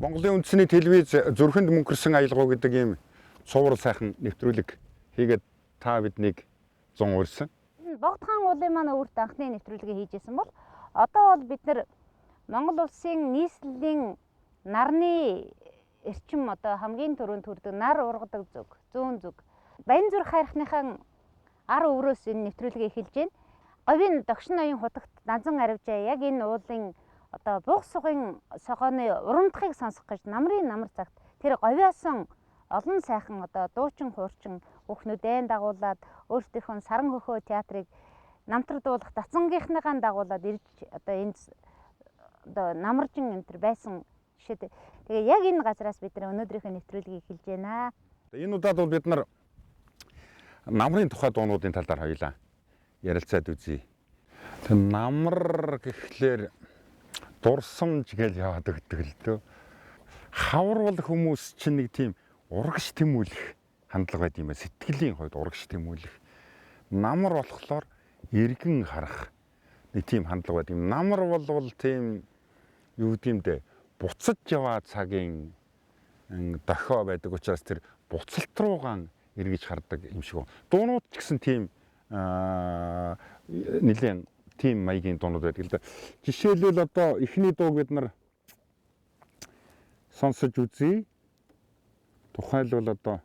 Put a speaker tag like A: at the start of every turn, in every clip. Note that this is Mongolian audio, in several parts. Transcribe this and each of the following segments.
A: Монголын үндэсний телевиз зүрхэнд мөнгөрсөн аялгау гэдэг ийм цуврал сайхан нэвтрүүлэг хийгээд та биднийг зун уурсан.
B: Богдхан уулын маань өөрт анхны нэвтрүүлгээ хийжсэн бол одоо бол бид нар Монгол улсын нийслэлийн нарны эрчим одоо хамгийн түрүүнд төрдөг нар ургадаг зүг, зүүн зүг. Баянзүрх хайрхныхаа ар өврөөс энэ нэвтрүүлгээ эхэлж байна. Говийн догшин ноён худагт Данзан Аривжаа яг энэ уулын одоо буг сугын согооны урамдахыг сонсох гэж намрын намар цагт тэр говьяасан олон сайхан одоо дуучин хуурчин хүүхнүүдэн дагуулад өөрсдийнхөө саран хөхөө театрыг намтардуулах дацангийнхныгаа дагуулад ирж одоо энд одоо намаржин энэ төр байсан жишээ. Тэгээ яг энэ газараас бид нар өнөөдрийнхөө нэвтрүүлгийг эхэлж байна.
A: Энэ удаад бол бид нар намрын тухай дуунуудын талаар хоёулаа ярилцаад үзье. Тэг намар гэхлээр дурсамж гэж яваад өгдөг л дөө. Хавар бол хүмүүс чинь нэг тийм урагш тэмүүлэх хандлага байд юм ба, сэтгэлийн хувьд урагш тэмүүлэх. Намар болохоор эргэн харах нэг тийм хандлага байд юм. Намар бол тийм юу гэмдэ буцаж яваа цагийн дохио байдаг учраас тэр буцалт руугаан эргэж хардаг юм шиг. Дуунууд ч гэсэн тийм нэлээд тийм маягийн дуунууд байдаг л да. Жишээлбэл одоо эхний дууг бид нар сонсож үзье. Тухайлбал одоо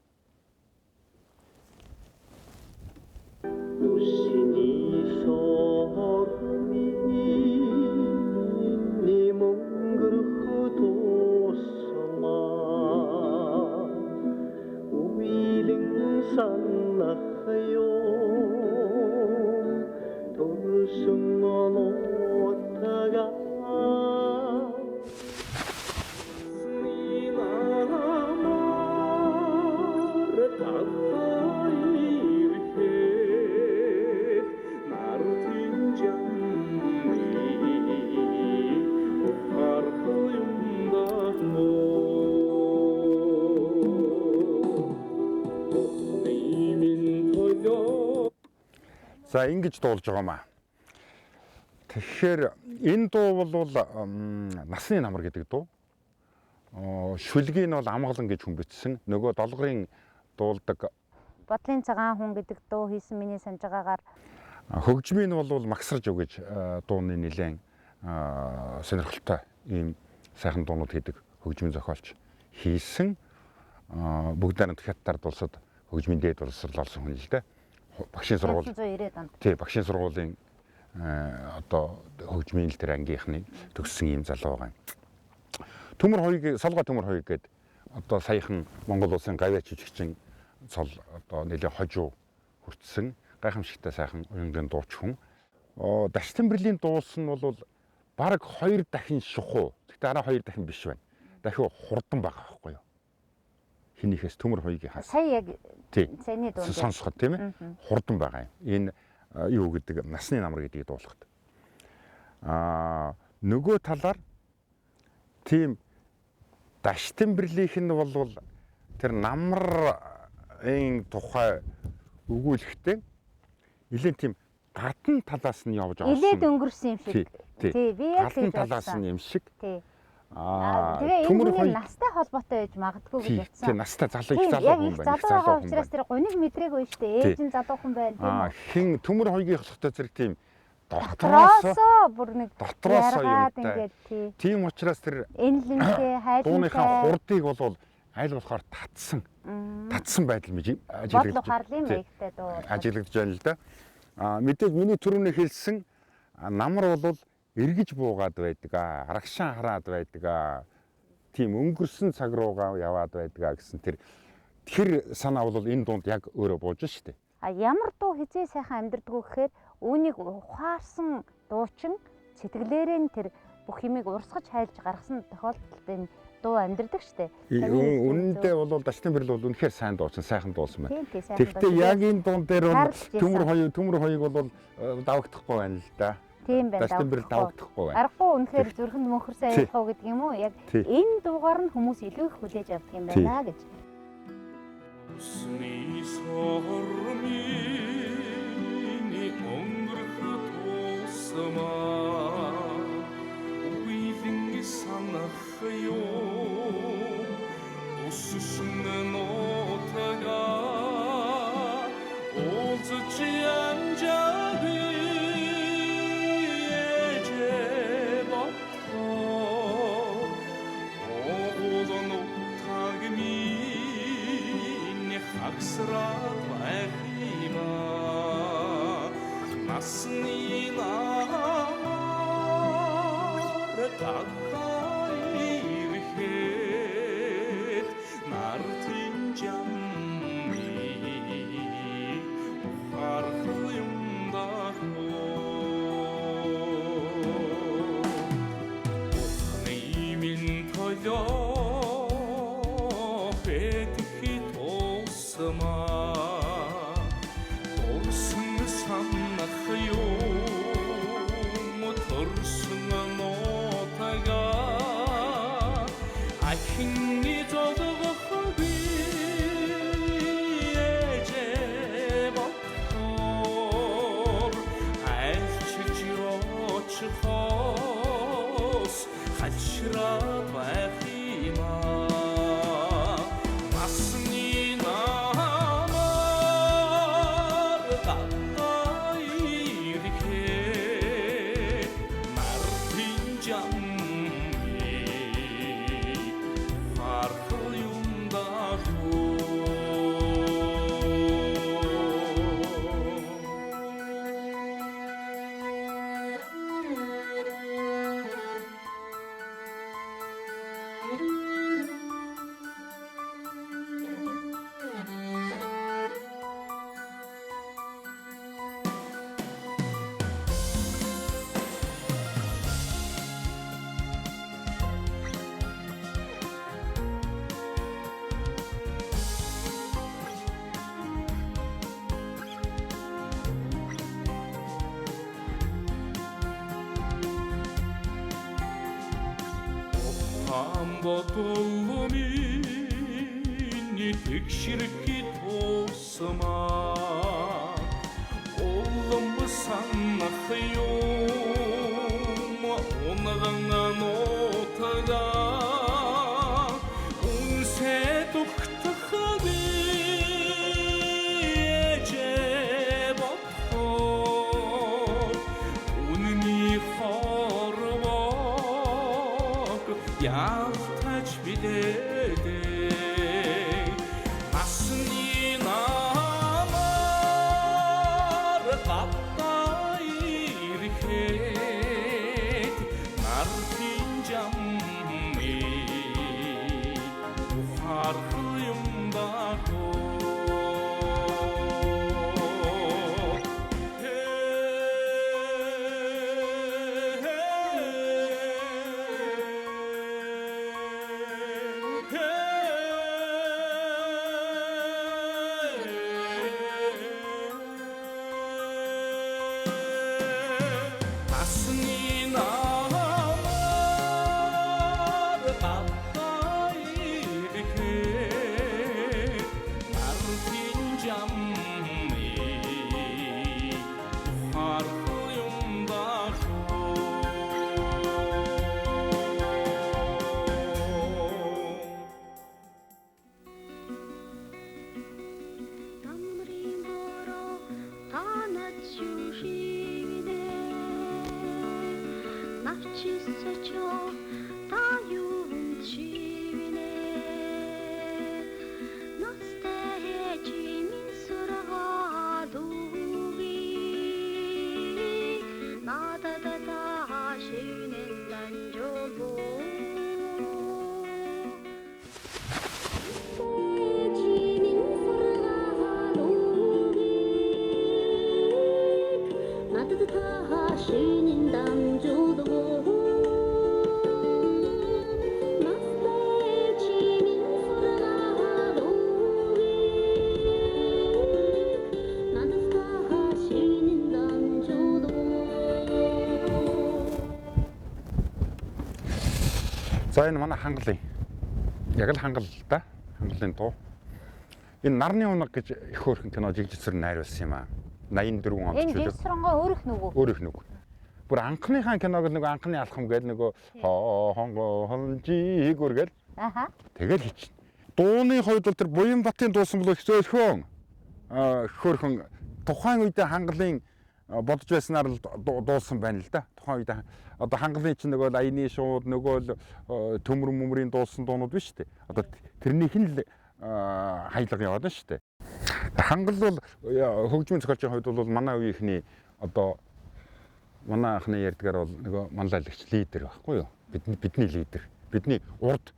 A: за ингэж дуулж байгаамаа. Тэгэхээр энэ дуу бол насны намар гэдэг дуу. Шүлгийг нь бол амгалан гэж хүмбэтсэн. Нөгөө долгорын дуулдаг
B: бодлын цагаан хүн гэдэг дуу хийсэн миний санаж байгаагаар
A: хөгжмийн нь бол Магсарж өгж дууны нэлээд сонирхолтой ийм сайхан дуунууд хийдэг хөгжмийн зохиолч хийсэн. Бүгд найрамд хятадаар дулсад хөгжмийн дээд боловсрол олсон хүн л дээ. Багшийн сургууль.
B: 1990-ад онд.
A: Тий, багшийн сургуулийн одоо хөгжмийн л тэр ангийнхны төгссөн ийм залуу байгаа юм. Төмөр хоёрыг Солгой төмөр хоёр гээд одоо саяхан Монгол улсын гавьяа жүжигчин цол одоо нэлээд хожуу хүртсэн гайхамшигтай сайхан уянгын дууч хүн. Дашчин бэрлийн дуус нь бол бараг 2 дахин шухуу. Гэхдээ арай 2 дахин биш байна. Дахиу хурдан байгаа байхгүй юу? Хинийхээс төмөр хоёргийн хас.
B: Сая яг саяны дуу
A: сонсоход тийм ээ. Хурдан байгаа юм. Энэ юу гэдэг насны намар гэдгийг дуулахад. Нөгөө талаар тийм дашчин бэрлийнх нь бол тэр намрын тухай өгүүлэхдээ нэлээд тийм гадна талаас нь явж авсан.
B: Илээд өнгөрсөн юм шиг.
A: Тий, би яг тийм талаас нь юм шиг.
B: Тий. Тэгээ энэ настай холбоотой байж магадгүй гэж бодсон.
A: Тий, настай залуу их залуу хүн байна.
B: Залуу байгаа учраас тэр гуниг мэдрээгүй шүү дээ. Ээж нь залуу хүн байна тийм үү?
A: Хин төмөр хоёрын холбоотой зэрэг тийм
B: дотроосоо бүр нэг
A: дотроосоо
B: ингээд
A: тийм учраас тэр
B: энэлэнтэй хайртай
A: дууныхаа хурдыг бол аль болохоор татсан байдал мэж ажиглагдж байна л да. Мэдээж миний түрүүний хэлсэн намар бол эргэж буугаад байдаг аа, арагшаан хараад байдаг аа. Тийм өнгөрсөн цаг руугаа яваад байдаг аа гэсэн тэр санаа бол энэ дунд яг өөрөө бууж штэ.
B: А ямар дуу хизээ сайхан амьдрдгүү гэхээр үүнийг ухаарсан дуучин сэтгэлээрээ нь тэр бүх юмыг урсгаж хайлж гаргасан тохиолдолд энэ дуу амьдрдаг штэ.
A: Үнэндээ бол Дашны Бэрэл бол үнэхээр сайн дуучин, сайхан дуусан байна.
B: Тийм сайхан.
A: Тэгвэл яг энэ дуун дээр бол төмөр хоёуг бол давагдахгүй байна л да.
B: Тийм байна.
A: Дашны Бэрэл давагдахгүй байна.
B: Аргагүй үнэхээр зүрхэнд мөнхөрсөн аяхав гэдэг юм уу? Яг энэ дуугаар нь хүмүүс илүү их хүлээж авдаг юм байна гэж.
C: Усны сормины өнгөрөх тусмаа үеийн санах ёо уссын нотага уулзч янжаби Аксрат вахима насны намар такайрхет нартин жамми ухархуймда нэмин тоё Торсын санах юм торсын нотага ахинни зодох би эжебот айлчжиоч хос хачрат бахима Амботолмини текширки тосма Оллом санах юм онагана нотага унсе тухтахаби эжебот унни хорвок ялтач бидеде асни намар капайрхет нартин жамми ухархуймда
D: 쉬는 담주도 마스터해지는 소라도 나도 다 쉬는 담주도
A: За энэ манай хангалын яг л хангал л да. Хангалын дуу. Энэ нарны унаг гэж их хөөрхөн кино жигжсэр найруулсан юм аа. 84 онд
B: Энэ
A: ч үлээ.
B: жигсронгоо өөрөх нүгүү.
A: Өөрөх нүг. Бүр анхныхаа киног нэг анхны алхам гээл нөгөө хонжиг үргээл
B: Аха.
A: тэгэл хийчих. Дууны хувьд бол тэр Буянбатын дуусан бол хөөхөн тухайн үедээ хангалын бодож байснаар л дуусан байна л да. Тухайн үедээ одоо хангалын чинь нөгөө аяны шууд нөгөө төмөр мөмрийн дуусан дуунууд биш үү? Одоо тэрнийх нь л хаялга яваад байна шүү дээ. Хангал бол хөгжмийн зохиолчийн хувьд бол манай үеийнхний одоо манай анхны ярьдгаар бол нөгөө манлайлагч лидер байхгүй юу? Бидний лидер. Бидний урд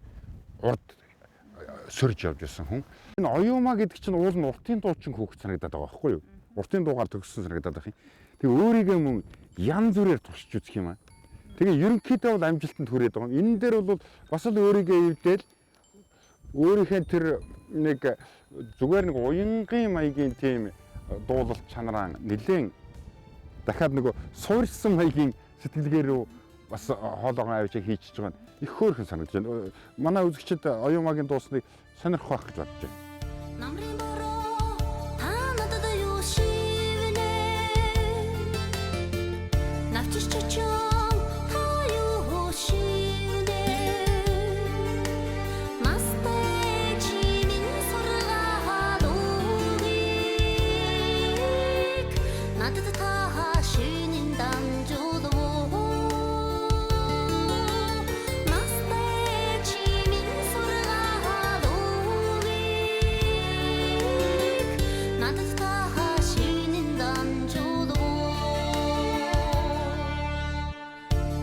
A: сөрж явж байсан хүн. Энэ оюума гэдэг чинь уул нь уртын дуучин хүүхэд санагдаад байгаа байхгүй юу? Уртын дуугаар төгссөн санагдаад байх юм. Тэгээ өөрийгөө мөн янз бүрээр туршиж үзэх юм аа. Тэгээ ерөнхийдөө бол амжилтанд хүрээд байгаа юм. Энэ дээр бол бас л өөрийгөө эвдэл өөрийнхөө тэр нэг зүгээр нэг уянгийн маягийн тийм дуулалт чанараа нэлээд дахиад нөгөө суурьсан маягийн сэтгэлгээ рүү бас хоолоогоо авчиг хийчихэж байгаа нь их хөөрхөн санагдаж байна. Манай үзэгчид оюумагийн дуусныг сонирхох байх гэж бодож байна.
D: 남린 보러 다 나도 요시네 납치시청 다 요시네 마스터의 지민 소라가 노익 나도 다 쉬는 담주도 마스터의 지민 소라가 노익 나도 다 쉬는 담주도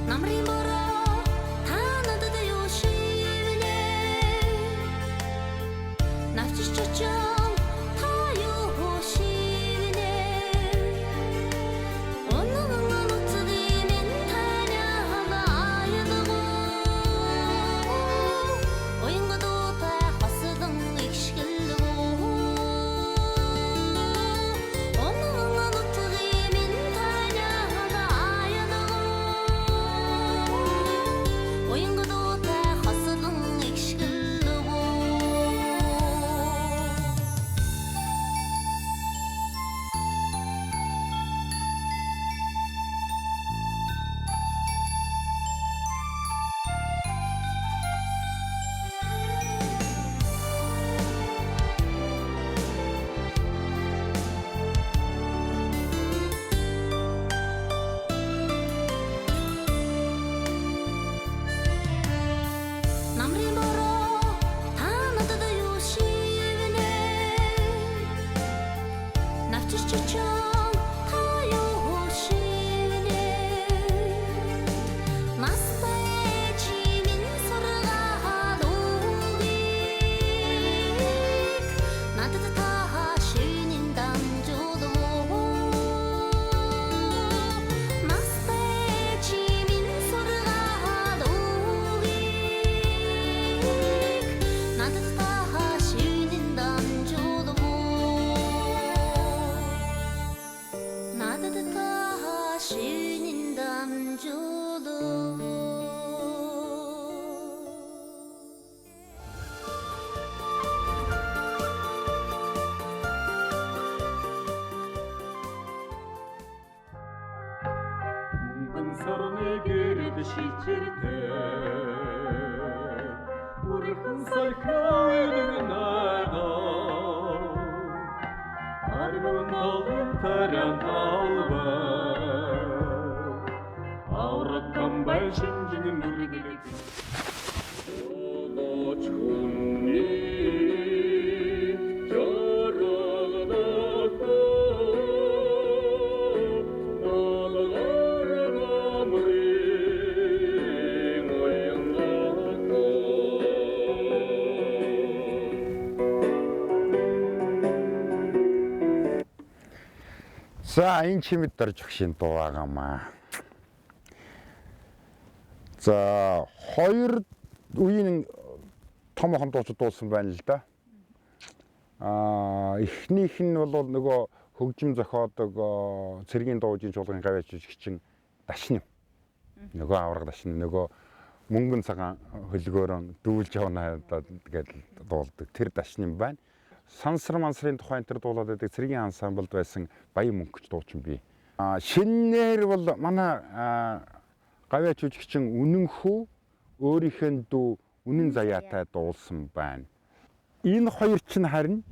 D: 남린 보러 다 나도 요시네 납치시청 다 요시네 오늘은 어쩌면 타냐가 아유두고 오인가도 다 허스던 익시길르고 오늘은 어쩌면 타냐가 아유두고 오인가도 다 허스던 익시길르고 남린 보러 다 나도 요시네 납치시청 다 요시네 마스터의 지민 소라가 노익 나도 다 쉬는 담주도 마스터의 지민 소라가 노익 나도 다 쉬는 담주도 나도 다 쉬는 담주도
C: 붉은 서른의 그릇 시칠 때 우리 한살 겨울은 날다 아름다운 달은 타량 달바 아우락한 발 심지는 우리들의 오너 촌이 저러나고
A: За энэ чимэд дорж өгшин дуу байгаамаа. За хоёр үеийн томоохон дуучид дуулсан байна л да. Эхнийх нь бол нөгөө хөгжим зохиодог цэргийн дуужийн чуулган гавьяач жигчин Дашним. Нөгөө авраг Дашним нөгөө мөнгөн цагаан хөлгөөрөө дүүлж явна гэдэг дуулдаг тэр Дашним байна. Сансар мансрын тухайн тэр дуулаад байдаг цэргийн ансамблд байсан Баян мөнгөч дуучин бий. Шинээр бол манай гавьяач жигчин Үнэнхүү өөрийнхөө дүү Үнэн заяатай дуулсан байна. Энэ хоёр чинь харин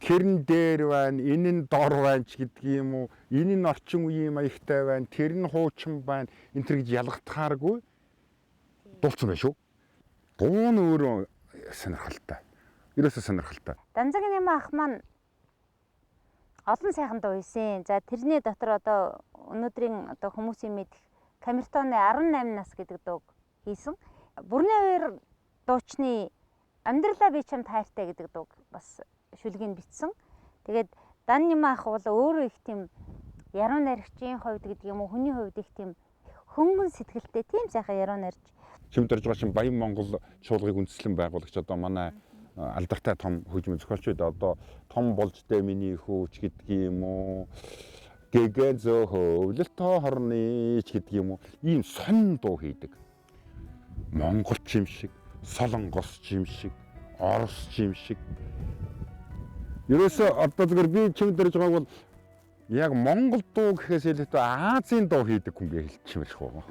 A: тэрэн дээр байна, энэ нь дор байна ч гэдгийг юм уу, энэ нь орчин үеийн маягтай байна, тэр нь хуучин байна, энэ төр гэж ялгахтааргүй дуулсан байх шүү. Дуу нь өөрөө сонирхолтой. Ерөөсөө сонирхолтой.
B: Данзагийн ах маань олон сайхан дуу хийсэн. За тэрний дотор одоо өнөөдрийн одоо хүмүүсийн мэдих Камертоны 18 нас гэдэг дууг хийсэн. Бүрний хоёр дуучны Амьдралаа би чамд хайртай гэдэг дууг бас шүлгийг бичсэн. Тэгээд Данним ах бол өөрөө их тийм яруу найрагчийн хувьд гэдэг юм уу, хүний хувьд их тийм хөнгөн сэтгэлтэй, тийм сайхан яруу найрч.
A: Чимдэрж байгаа чинь Баян Монгол чуулгыг үндэслэн байгуулагч одоо манай алдартай том хөгжмийн зохиолчид одоо том болж дэ миний хөөч гэдгийг юм уу, гэгэ зөөхөвлөлт хорны ч гэдгийг юм уу, ийм сонин дуу хийдэг. Монголч юм шиг, солонгосч юм шиг, оросч юм шиг. Ерөөсөө одоо зүгээр би чимдэрж байгааг бол яг Монгол дуу гэхээс илүүтэй Азийн дуу хийдэг хүн гэж хэлчихмээр шүү.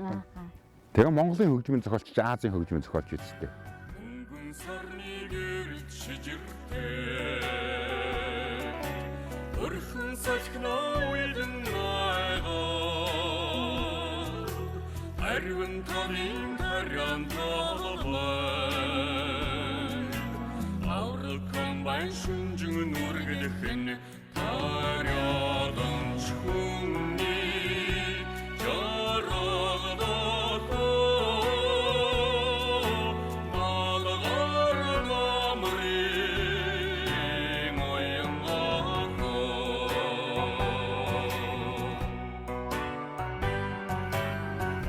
A: Тэгээ Монголын хөгжмийн зохиолч Азийн хөгжмийн зохиолч үстэй.
C: Өнгөн сарны гэрч шижиртэй Өрхөн салхинаа уйлан найгаа Арвин тавын тарян талбай Авраг комбайн шүнжин үргэлхэн тарядан чхүнний жарагадаа Малгаар намрын оянгаа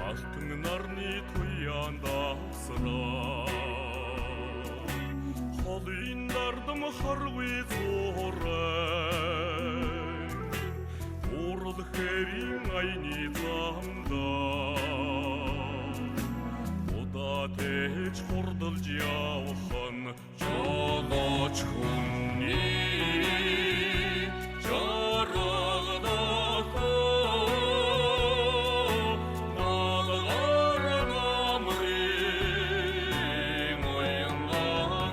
C: Алтын нарны туян давсраа Холын дардам харгүй зурай Урал хэрийн айны замда Удаа тэж хурдалж явхан жолооч хүнний жарагадаа Малгаар намрын оянгаа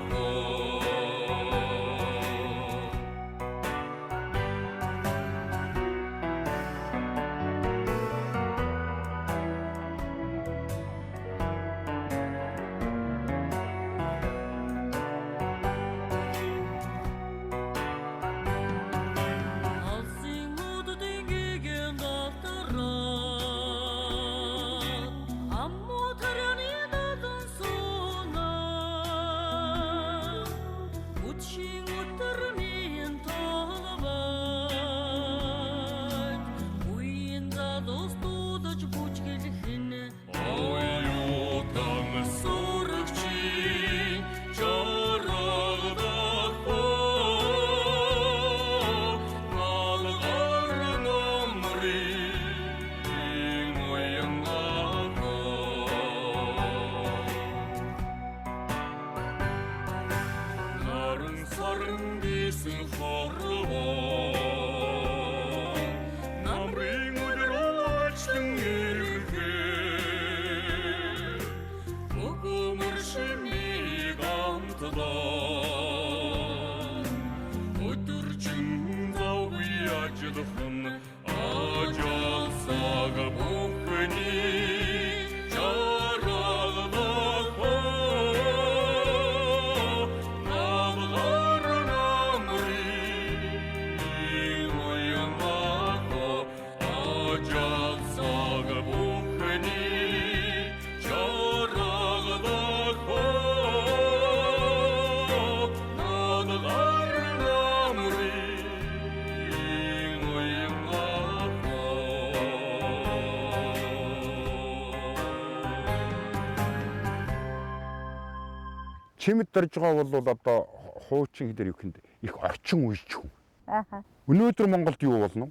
A: чимэд дорж байгаа бол одоо хуучин дээр юу гэнд их орчин үеч хүн.
B: Ааха.
A: Өнөөдөр Монголд юу болно?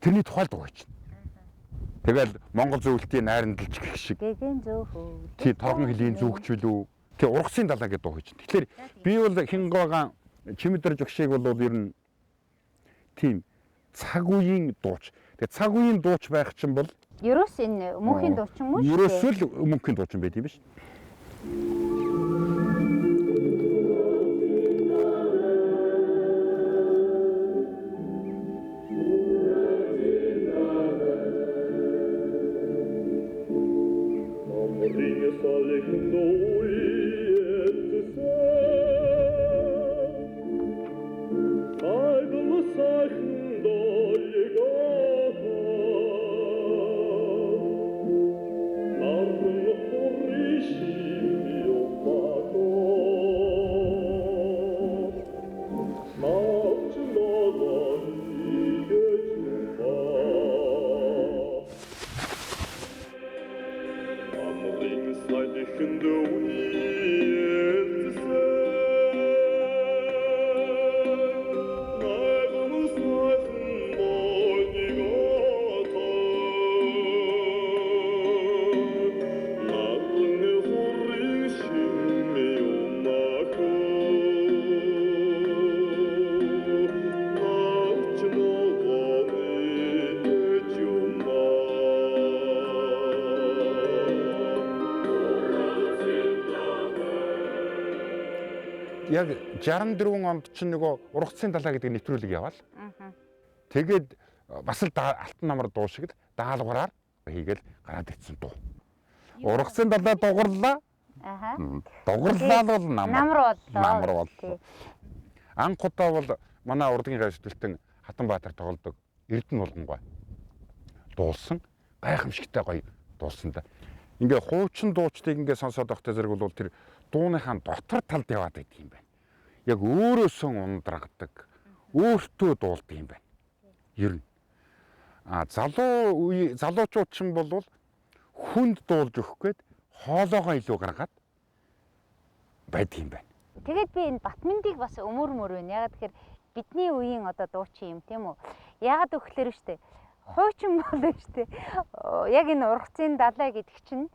A: Тэрний тухай дуу чинь. Тэгэл Монгол зөвлөлтийн найрамдалч гэх шиг.
B: Гэгийн зөвхөн.
A: Тий торгон хөлийн зүгчвэлүү. Тий ургацын далаа гэдэг дуу чинь. Тэгэхээр би бол хингаагаан чимэд дорж өгшийг бол ер нь тийм цаг үеийн дууч. Тэгээ цаг үеийн дууч байх чинь бол
B: Ерөөс энэ мөнхийн дуучин мөн шүү дээ.
A: ерөөсөө л мөнхийн дуучин байт юм биш. Яг 64 онд чинь нөгөө ургацын далаа гэдэг нэвтрүүлэг яваал. Тэгээд бас л алтан намар дуу шиг л даалгавраар хийгээл гараад ирсэн дуу. Ургацын далаа дугарлаа.
B: Ааха.
A: Дугарлаа бол
B: Намар
A: намар
B: боллоо.
A: боллоо. Анх удаа бол манай урдгийн гайвшилтэн Хатанбаатар тоглодог Эрдэнэ болгонгой дуулсан гайхамшигтай гоё дуулсан да. Ингээ хуучин дуучдыг ингээ сонсоод байхдаа зэрэг бол тэр дууныхаа дотор талд яваад байдаг юм байна. Яг өөрөөсөө ундрагдаг, өөртөө дуулдаг юм байна. Ер нь. Залуучууд ч юм бол хүнд дуулж өгөх гээд хоолоогоо илүү гаргаад байдаг юм байна.
B: Тэгээд би энэ Батминдийг бас өмөр байна. Ягаад тэгэхээр бидний үеийн одоо дуучин юм тийм үү? Ягаад өгөхлөр штэ. Хуучин болно штэ. Яг энэ ургацын далай гэдэг чинь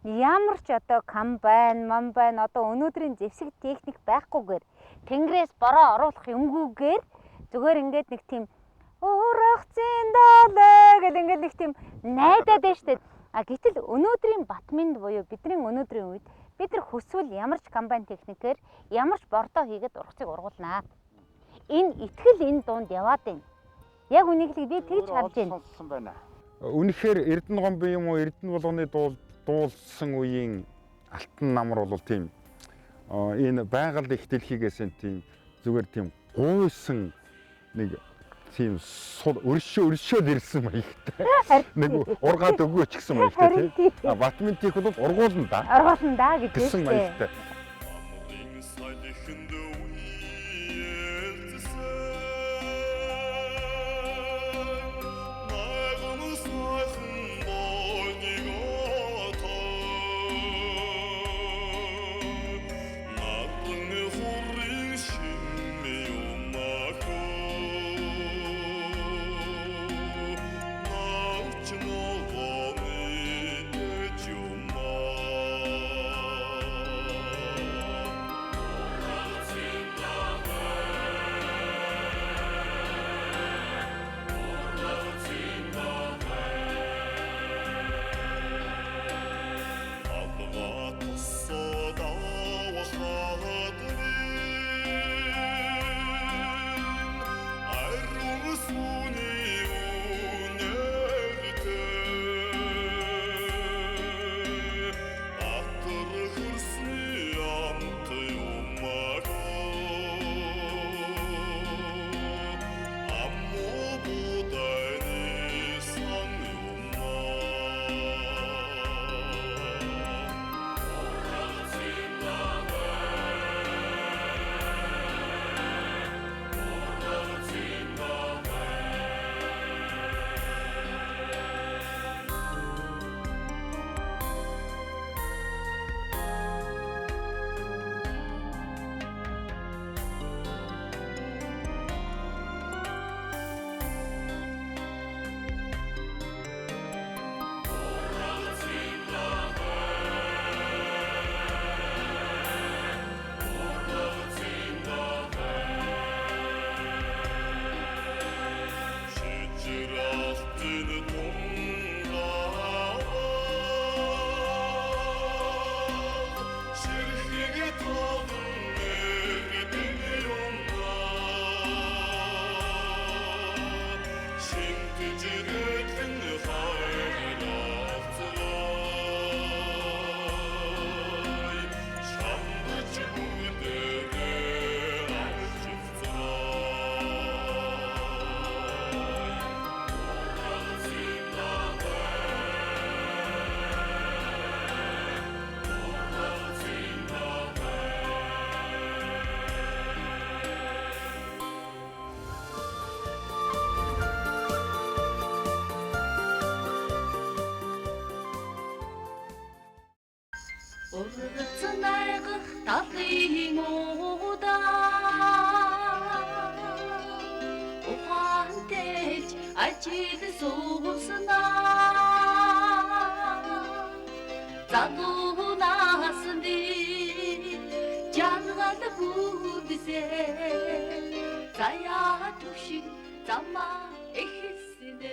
B: ямар ч одоо комбайн, мамбайн одоо өнөөдрийн зэвсэг техник байхгүйгээр тэнгэрээс бороо оруулах юмгүйгээр зүгээр ингээд нэг тийм ургацын далай гэл ингээд нэг тийм найдаад байна штэ. Гэтэл өнөөдрийн Батминд буюу бидний өнөөдрийн үед бид нар хүсвэл ямар ч комбайн техникээр ямар ч бордоо хийгээд ургацыг ургуулнаа. Энэ итгэл энэ дунд яваад байна. Яг үнийг л би тэгж харж байна.
A: Үнэхээр Эрдэнэ гомбын юм уу Эрдэнэ болгоны дуулсан үеийн алтан намар бол тийм энэ байгаль их дэлхийгээс тийм зүгээр тийм гуйсан нэг тийм өршөөл ирсэн маягтай. Нэг ургаад өгөөч гэсэн маягтай тийм. Батминтийг бол ургуулна да.
B: Ургуулна да гэж
A: маягтай.
D: Урдсан айгах талын уудаа ухаантэж ажил сууснаа залуунаас би жангал бүдсээ заяа түшиг замаа эхэлснэ.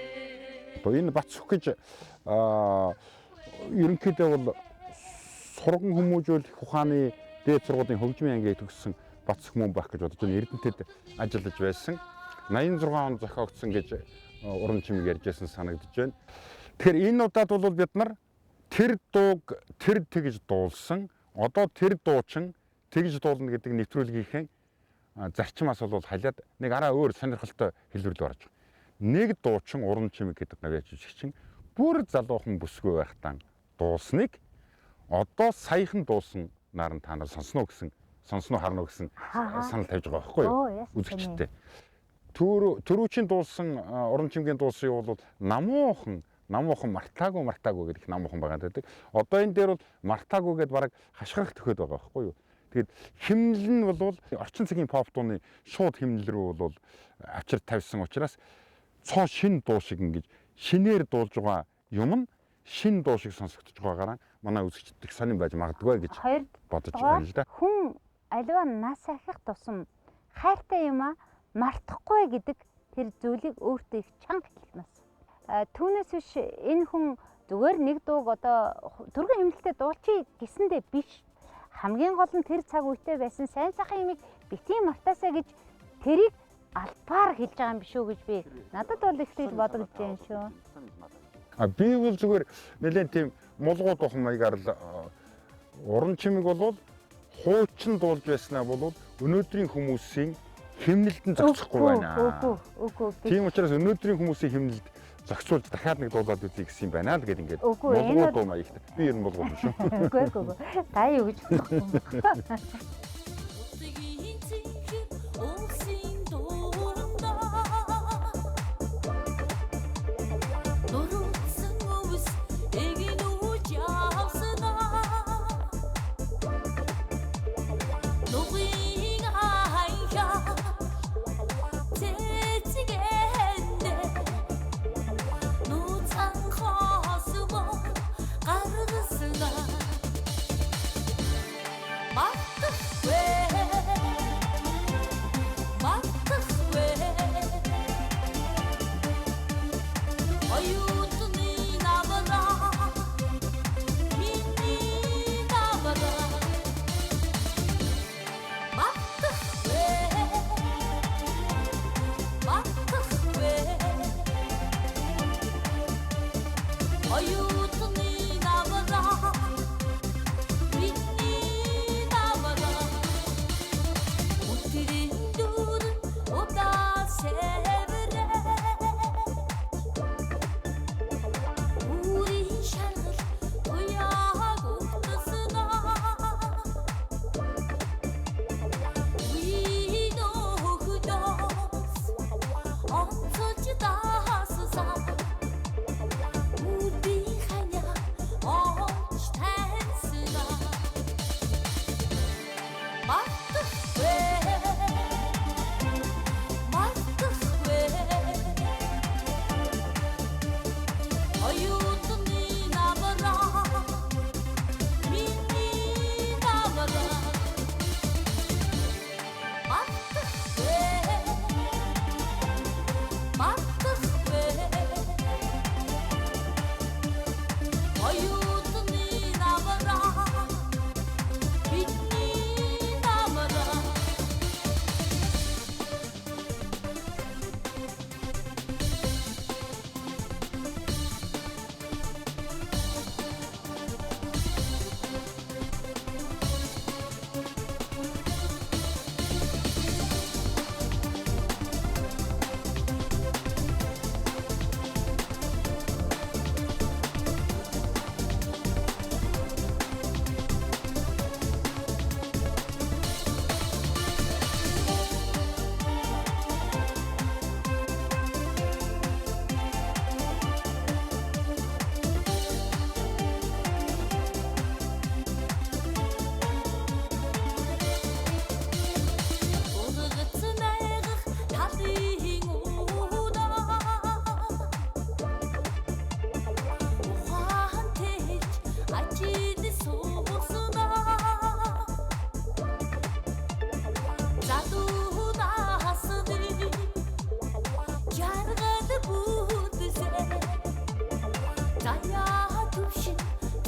A: Энэ Бацүх гэж ерөнхийдөө бол сурган хүмүүжүүлэх ухааны дээд сургуулийн хөгжмийн ангийн төгссөн Бацүх мөн байх гэж бодож байна. Эрдэнэтэд ажиллаж байсан. 86 он зохиогдсон гэж уран чимэг ярьжсэн санагдаж байна. Тэгэхээр энэ удаад бол бид нар тэр дууг тэр тэгж дуулсан, одоо тэр дуучин тэгж дуулна гэдэг нэвтрүүлгийнхээ зарчмаас бол халиад нэг араа өөр сонирхолтой хэлбэрлэл орж байгаа. Нэг дуучин уран чимэг гэдэг навьяч жигчин бүр залуухан бүсгүй байхдаа дуулсныг одоо саяхан дуулсан наран та нар сонсноо харна гэсэн санал тавьж байгаа байхгүй юу? Үзэгчтэй. Төрүүчийн дуулсан уран чимгийн дуулсан юу бол намуухан мартаагүй гэдэг намуухан байгаа гэдэг. Одоо энэ дээр бол мартаагүй гэдээ бараг хашгирах төхөд байгаа байхгүй юу? Тэгэд химнэл нь бол орчин цагийн pop дууны шууд химнэл рүү бол авчир тавьсан учраас цоо шин дуу шиг ингэж шинээр дуулж байгаа юм нь шин дуу шиг сонсогдож байгаагаар манай үзэгчдийг сонирн байж магадгүй гэж бодож байна л да.
B: Хүн аливаа нас ахих тусам хайртай юм мартахгүй гэдэг тэр зүйлийг өөртөө их чанга хэлмэс. Түүнээс биш энэ хүн зүгээр нэг дууг одоо түргэн хэмнэлтэд дуулчих гэсэндээ биш. Хамгийн гол нь тэр цаг үетэй байсан сайн сайхан юмыг битгий мартаасаа гэж тэрийг албаар хэлж байгаа юм биш үү гэж би надад бол их тэгж бодогдож байна шүү.
A: Би бол зүгээр нэлээд тийм мулгууд ухам маягаар л уран чимэг бол хуучин дуулж байснаа бол өнөөдрийн хүмүүсийн химнэлд нь зохицохгүй байна.
B: Үгүй.
A: Тийм учраас өнөөдрийн хүмүүсийн химнэлд зохицуулж дахиад нэг дуулаад үзье гэсэн юм байна л гэдэг ингээд
B: Үгүй,
A: мулгууд дуу маягт. Би ер нь мулгууд юм шүү.
B: Үгүй. Та юу гэж бодох юм?
D: Мартах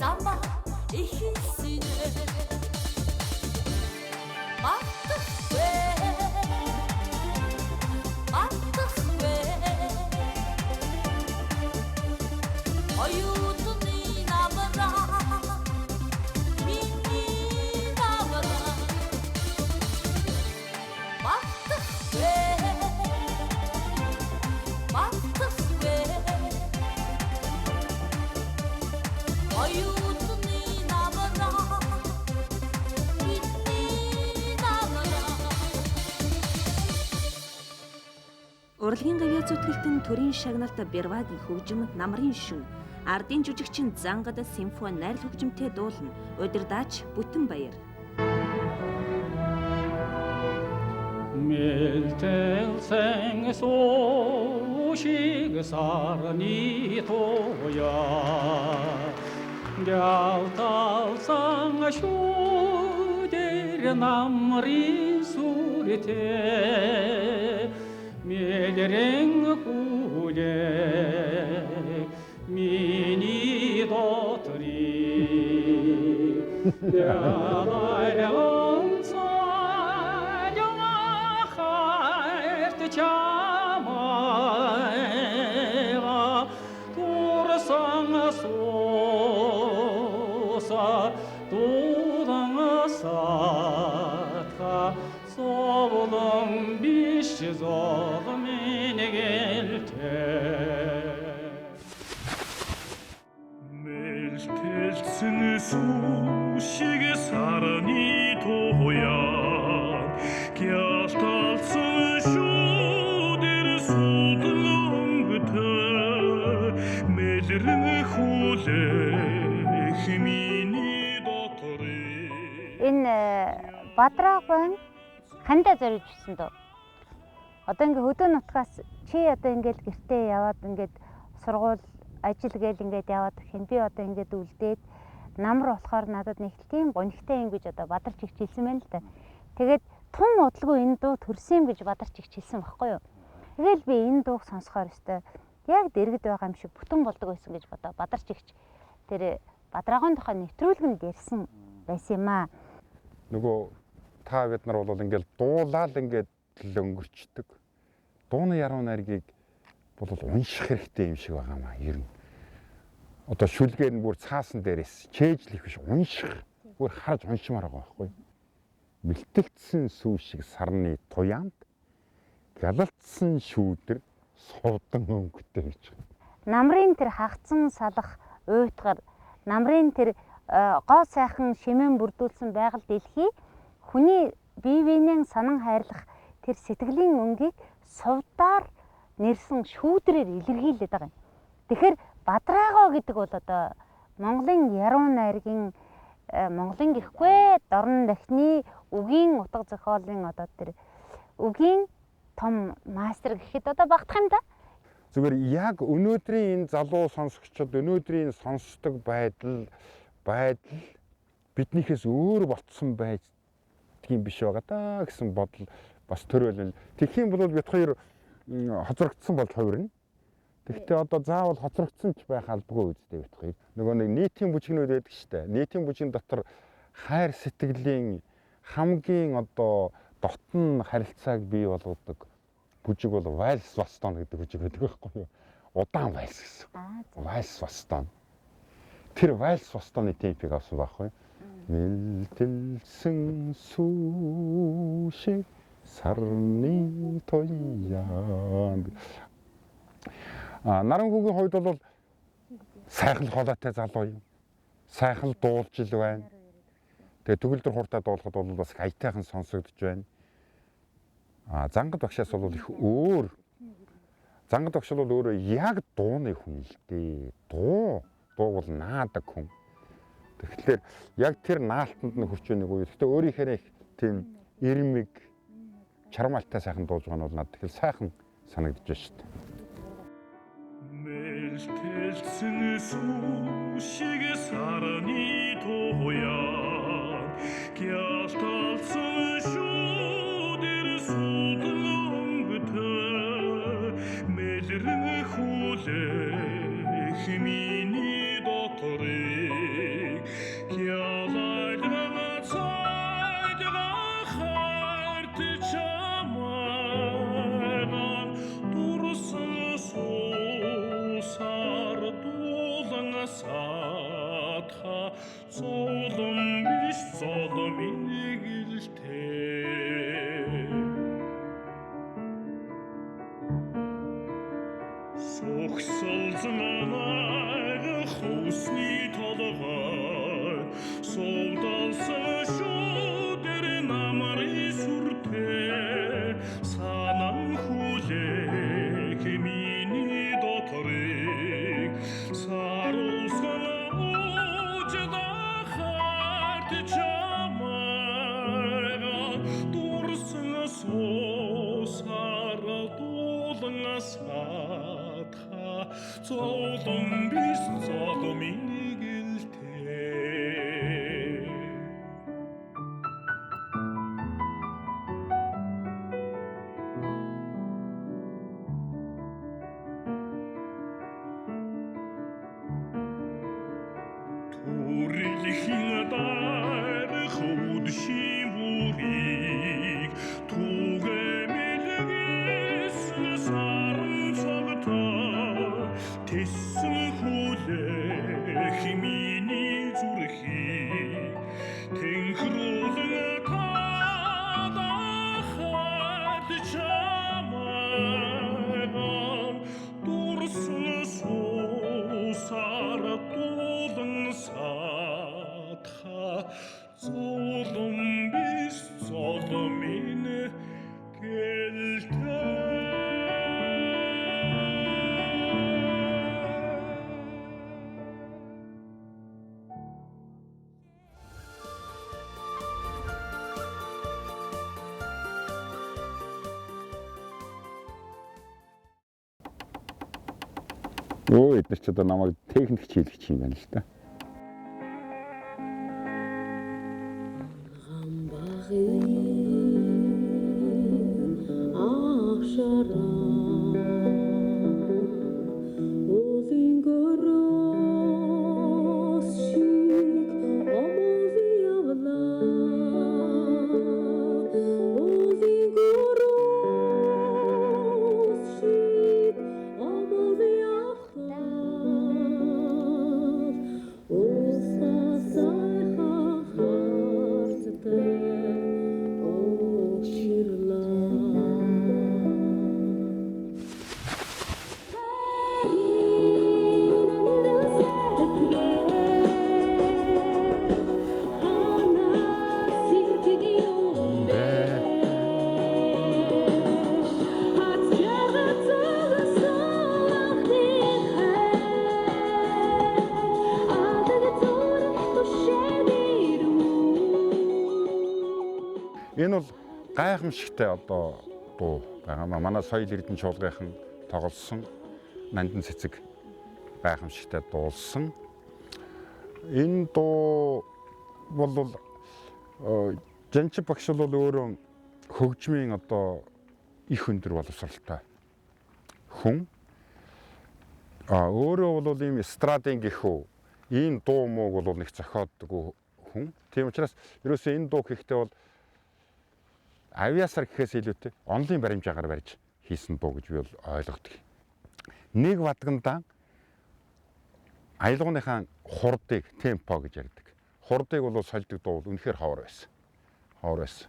D: замаа ихэлсэнэ мартахгүй оюутны намраа миний намраа мартахгүй оюутны намраа миний намраа.
E: Урлагийн гавьяа зүтгэлтэн төрийн шагналт Бервагийн хөгжим намрын шүн ардын жүжигчин Зангад симфони найрал хөгжимтэй дуулна. Удирдаач Бүтэн Баяр.
F: Мэлтэлсэн суушиг сарны тоя Гялталсан шүүдэр намрын сүртэй Мэлэрэн хүлэ миний дотрий Ялайлан чамайга турсан соса дудангасатка совлон биш зог минэгэлтэй
C: мэлтэлсэн сушиг сарны тоян гялталсан шүүдэр судлонгтой мэлэрэн хүлээх миний дотрий
B: Энэ Бадраг байна. Хандаа зориулж ирсэн дөө. Одоо ингээ хөдөө нутгаас чи одоо ингээл гэртээ яваад ингээд сургууль ажил гээл ингээд яваад хин би одоо ингээд үлдээд намар болохоор надад нэг тийм гонхтой юм гэж одоо бадарч ихч хэлсэн байна л да. Тэгээд тун удалгүй энэ дуу төрсөн юм гэж бадарч ихч хэлсэн баггүй юу. Тэгэл би энэ дууг сонсохоор өстой яг дэргэд байгаа юм шиг бүтэн болдог байсан гэж бодоо бадарч ихч тэр Бадрагын тухай нэвтрүүлгэнд ярьсан байсан юм аа.
A: Нөгөө та бид нар бол ингээл дуулаад ингээд л өнгөрчдөг. Дууны яруу найргийг бол унших хэрэгтэй юм шиг байгаа маа ер нь. Одоо шүлгээр нь бүр цаасан дээрээс чэйжлэх биш унших. Бүр харж уншмаар байгаа байхгүй. Мэлтэлцсэн сүү шиг сарны туяанд гялалтсан шүүдэр совдан өнгөтэй гэж.
B: Намрын тэр хагцсан салах уйтгаар намрын тэр гоо сайхан шимэн бүрдүүлсэн байгаль дэлхий хүний бие биенээ санан хайрлах тэр сэтгэлийн өнгийг сувдаар нэрсэн шүүдрээр илэрхийлээд байгаа юм. Тэгэхээр Бадраагаа гэдэг бол одоо Монголын яруу найргийн Монголын гэхгүй дорн дахны үгийн утга зохиолын одоо тэр үгийн том мастер гэхэд одоо багтах юм да.
A: Зүгээр яг өнөөдрийн энэ залуу сонсогчдод өнөөдрийн сонсдог байдал биднийхээс өөр болцсон байдгийн биш байгаа даа гэсэн бодол бас төрөөлөл. Тэгэх юм бол бид хоёр хоцрогдсон болж хувирна. Тэгэхдээ одоо заавал хоцрогдсон ч байх албагүй үстэй бид хоёр. Нөгөө нэг нийтийн бүжигнүүд байдаг шүү дээ. Нийтийн бүжигэн дотор хайр сэтгэлийн хамгийн одоо дотн харилцааг бий болгодог бүжиг бол вальс вастон гэдэг бүжиг байдаг байхгүй юу? Удаан вальс гэсэн. Вальс вастон. Тэр вальс вастоны темпийг авсан байхгүй юу? Мэлтэлсэн сүү шиг сарны тоянд. Наранхүүгийн хувьд бол сайхан хоолойтой залуу юм. Сайхан дуулж ил байна. Тэгээ төгөлдөр хурдаа дуулахад бол бас аятайхан сонсогдож байна. Зангад багшаас бол их өөр. Зангад багш бол өөрөө яг дууны хүн л дээ. Дуу бол наадаг хүн. Тэгэхээр яг тэр наалтанд нь хүрч байгааг үе. Гэхдээ өөрийнхөө их тийм ирмэг чармаалтай сайхан дуулж байгаа нь бол надад их сайхан санагдаж байна шүү дээ.
C: мэлтэлсэн сүү шиг сарны тоян гялталсан шүүдэр судлонгтой мэлэрэн хүлээх миний дотрий зовлон биш золмыг илтэй Түрлэхийн дарах үдшийн бүрийг түгэмэлгээс саран цагтаа тэсэн хүлээх миний зүрхийг тэнхрүүлэн таадахад чамайгаа дурсан суусаар дуулан саатха золом биш золомын
A: Өө эдгээр ч одоо намайг техник хийлгэж юм байна л та. Энэ бол гайхамшигтай одоо дуу байгаа. Манай соёл эрдэнэ чуулгынхан тоглосон нандин цэцэг гайхамшигтай дуулсан. Энэ дуу бол Жанчид багш бол өөрөө хөгжмийн одоо их өндөр боловсралтай хүн. Өөрөө бол ийм эстрадын гихүү ийм дуу мууг бол нэг зохиоддгүй хүн. Тийм учраас ерөөсөө энэ дуу хийхдээ бол авьяасаар гэхээс илүүтэй онлын баримжаагаар барьж хийсэн дуу гэж би бол ойлгодог. Нэг бадгандаа аялгууныхаа хурдыг темпо гэж ярьдаг. Хурдыг бол сольдог дуу бол үнэхээр ховор байсан. Ховор байсан.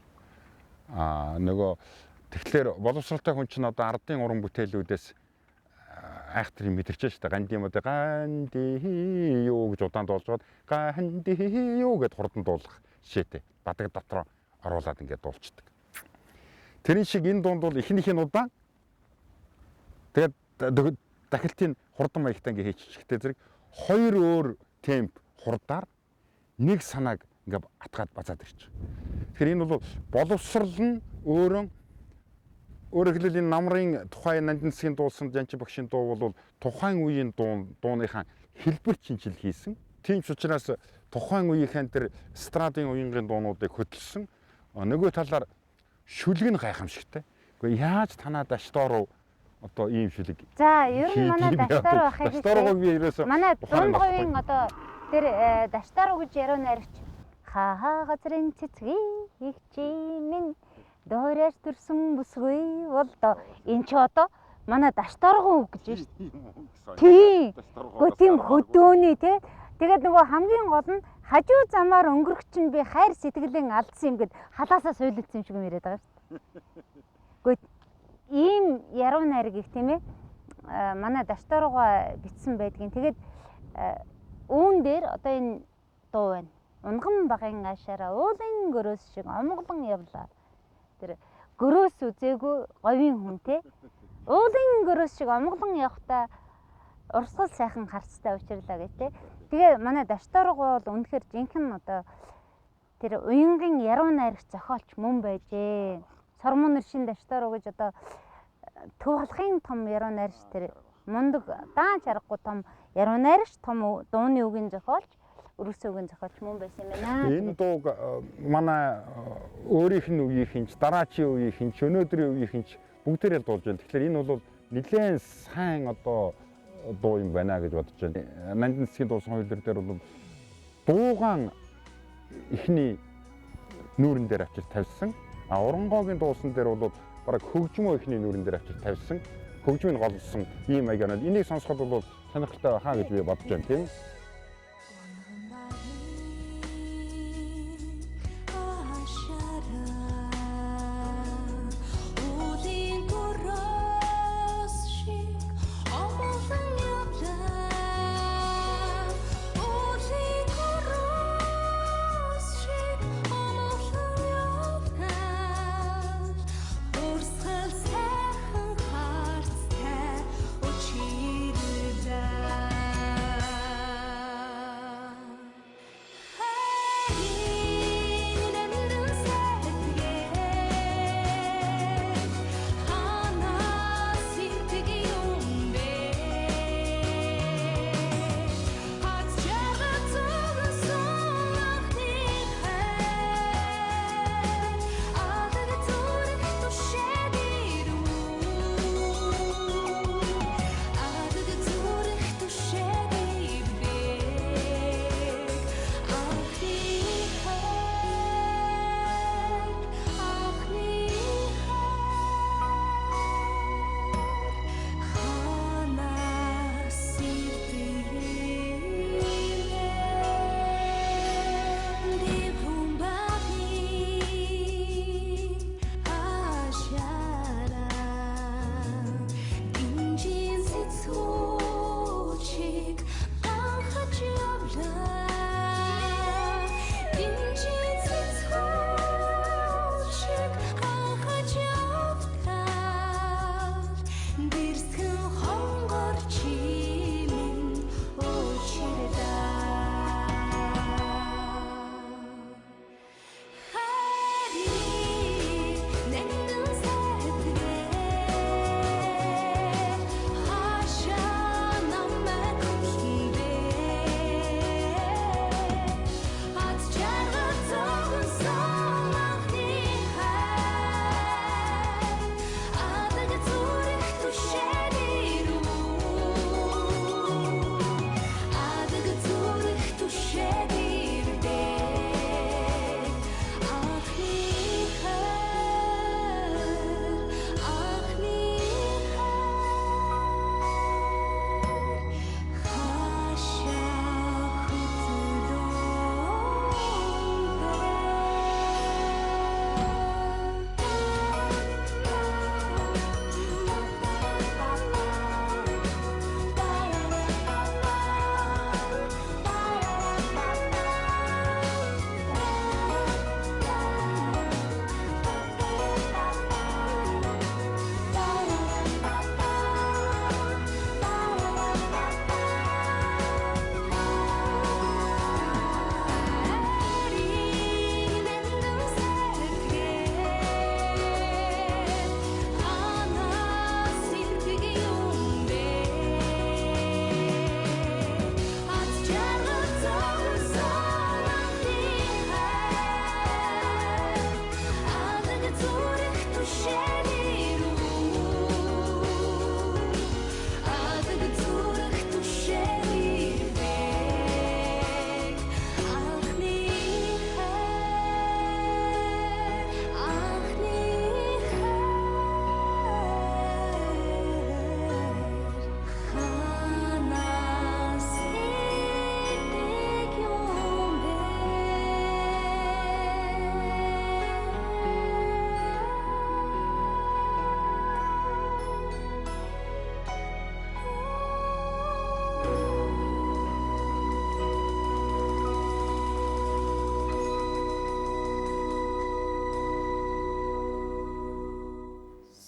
A: Нөгөө тэгэхээр боловсралтай хүн чинь одоо ардын уран бүтээлүүдээс айхтар мэдэрч штэ ганди юм одоо ганди юу гэж удаан дуулж гоод ганди юу гэд хурдан дуулах жишээтэй. Бадаг дотроо оруулаад ингээд дуулцдаг. Тэрэн шиг энэ дунд бол эхнийх нь удаан. Тэгээд дахилтын хурдан маягтай ингээ хийчихтэй зэрэг хоёр өөр темп хурдаар нэг санааг ингээ атгаад базаад ирчих. Тэгэхээр энэ бол боловсрал нь өөрөөр хэлбэл энэ намрын тухайн нандин цэцгийн дуулсан Жанчид багшийн дуу бол тухайн үеийн дууныхаа хэлбэр чинжил хийсэн. Тийм ч учраас тухайн үеийнхэн тэр эстрадын уянгийн дуунуудыг хөдөлсөн. Нөгөө талаар шүлэг нь гайхамшигтай. Гэхдээ яаж танаа даштор одоо ийм шүлэг.
B: За, ер нь манай даштор байхыг
A: даштор би ерөөсөө
B: манай дунд говийн одоо тэр даштор гэж яруу найрагч хаа газрын цэцгийн их чимэн дооряш төрсөн бүсгүй бол доо энэ ч одоо манай даштор үг гэж байна шүү дээ. Тийм хөдөөний тий. Тэгээд нөгөө хамгийн гол нь хажуу замаар өнгөрөх чинь би хайр сэтгэлийн алдсан юм гэд халаасаа суйлдсан юм шиг юм яриад байгаа шүү дээ. Гэхдээ ийм яруу найраг их тийм ээ манай даштарууга битсэн байдгийн. Тэгээд үүн дээр одоо энэ дуу байна. Унган багын аашаараа уулын гөрөөс шиг омглон явлаа. Тэр гөрөөс үзээгүй говийн хүн те. Уулын гөрөөс шиг омглон явхдаа урсгал сайхан харцтай учирлаа гэж те. Тэгээ манай даштарууга бол үнэхээр жинхэнэ одоо тэр уянгийн яруу найрагч зохиолч мөн байжээ. Сормон нэршин даштаруу гэж одоо төв халахын том яруу найрагч тэр мундаг даан чаргагүй том яруу найрагч том дууны үгийн зохиолч өрөөсөө үгийн зохиолч мөн байсан юм байна.
A: Энэ дууг манай өөрийнх нь үеийнхэн ч дараачийн үеийнхэн ч өнөөдрийн үеийнхэн ч бүгдээрээ дуулж байна. Тэгэхээр энэ бол нэлээд сайн одоо дуу юм байна гэж бодож байна. Нандин цэцгийн дуусан хуулиар дээр бол дуугаан ихний нүүрэн дээр авчир тавьсан. Оронгоогийн дуусан дээр бол бараг хөгжмөө ихний нүүрэн дээр авчир тавьсан. Хөгжмийг голсон ийм маягаар. Энийг сонсоход бол сонирхолтой байхаа гэж би бодож байна тийм.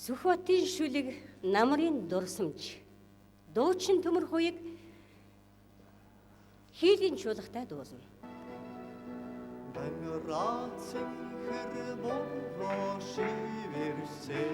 G: Сүхбаатарын шүлэг намрын дурсамж. Дуучин төмөр хуйг хийлийн чуулгатай дуусна.
H: Данграацэг хэр болоо шивэрсэ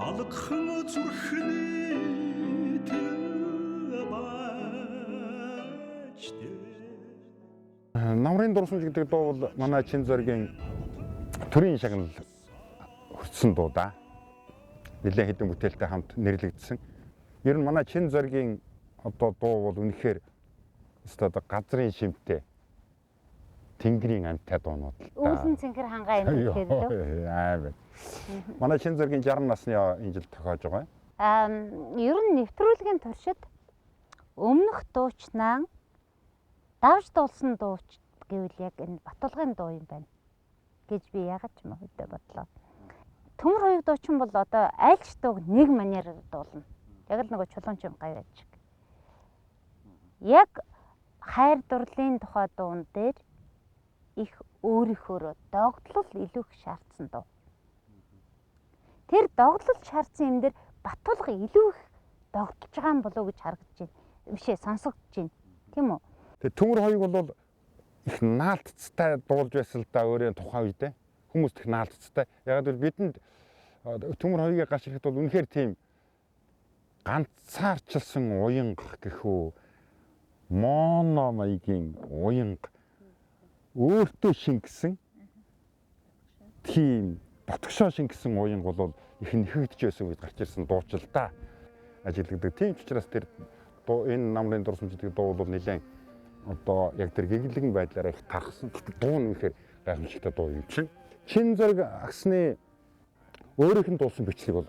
C: алгхан зүрхний тэбачтэй.
A: Намрын дурсамж гэдэг дуу бол манай Чин зоригийн төрийн шагнал хүртсэн дуу да. Нэлээд хэдэн бүтээлтэй хамт нэрлэгдсэн. Ер нь манай Чин зоригийн одоо дуу бол үнэхээр одоо газрын шимтээ тэнгэрийн амьтаа дуунууд л да.
B: Үүлэн цэнхэр хангаа юм гэхээр лөө.
A: Аа. Манай Чин зоригийн 60 насны энэ жил тохиож байгаа.
B: Ер нь нэвтрүүлгийн туршид өмнөх дуучнаа давж дуулсан дууч гэвэл яг энэ Батулгын дуу юм байна гэж би ягаад ч юм хөдөө бодлоо. Төмөр хоёуг дуучин бол одоо аль ч дууг нэг манераар дуулна. Яг л нөгөө чулуун чим гавь ажиг. Яг хайр дурлалын тухай дуун дээр их өөрийнхөө догтлол илүү их шаардсан дуу. Тэр догтлол шаардсан юм дээр Батулга илүү их догтлж байгаа юм болов уу гэж харагдаж байна. Бишээ сонсогдож байна. Тийм үү?
A: Тэгээ төмөр хоёуг бол их наалтцтай дуулж байсан л да өөрөө тухайн үедээ. Хүмүүс их наалтцтай. Яг л бидэнд төмөр хоёугийн гач ирэхэд бол үнэхээр тийм ганцаарчилсан уянга гэх үү моно маягийн уянга өөртөө шингэсэн тийм ботгошоо шингэсэн уянга бол их нэхэгдэж байсан үед гарч ирсэн дуучлалтаа ажилладаг. Тийм ч учраас тэр энэ намрын дурсамж гэдэг дуу бол нэлээд одоо яг тэр гэглэгэн байдлаараа их тархсан. Дуу нь үнэхээр гайхамшигтай дуу юм чинь. Чин зориг агсны өөрийнх нь дуулсан бичлэг бол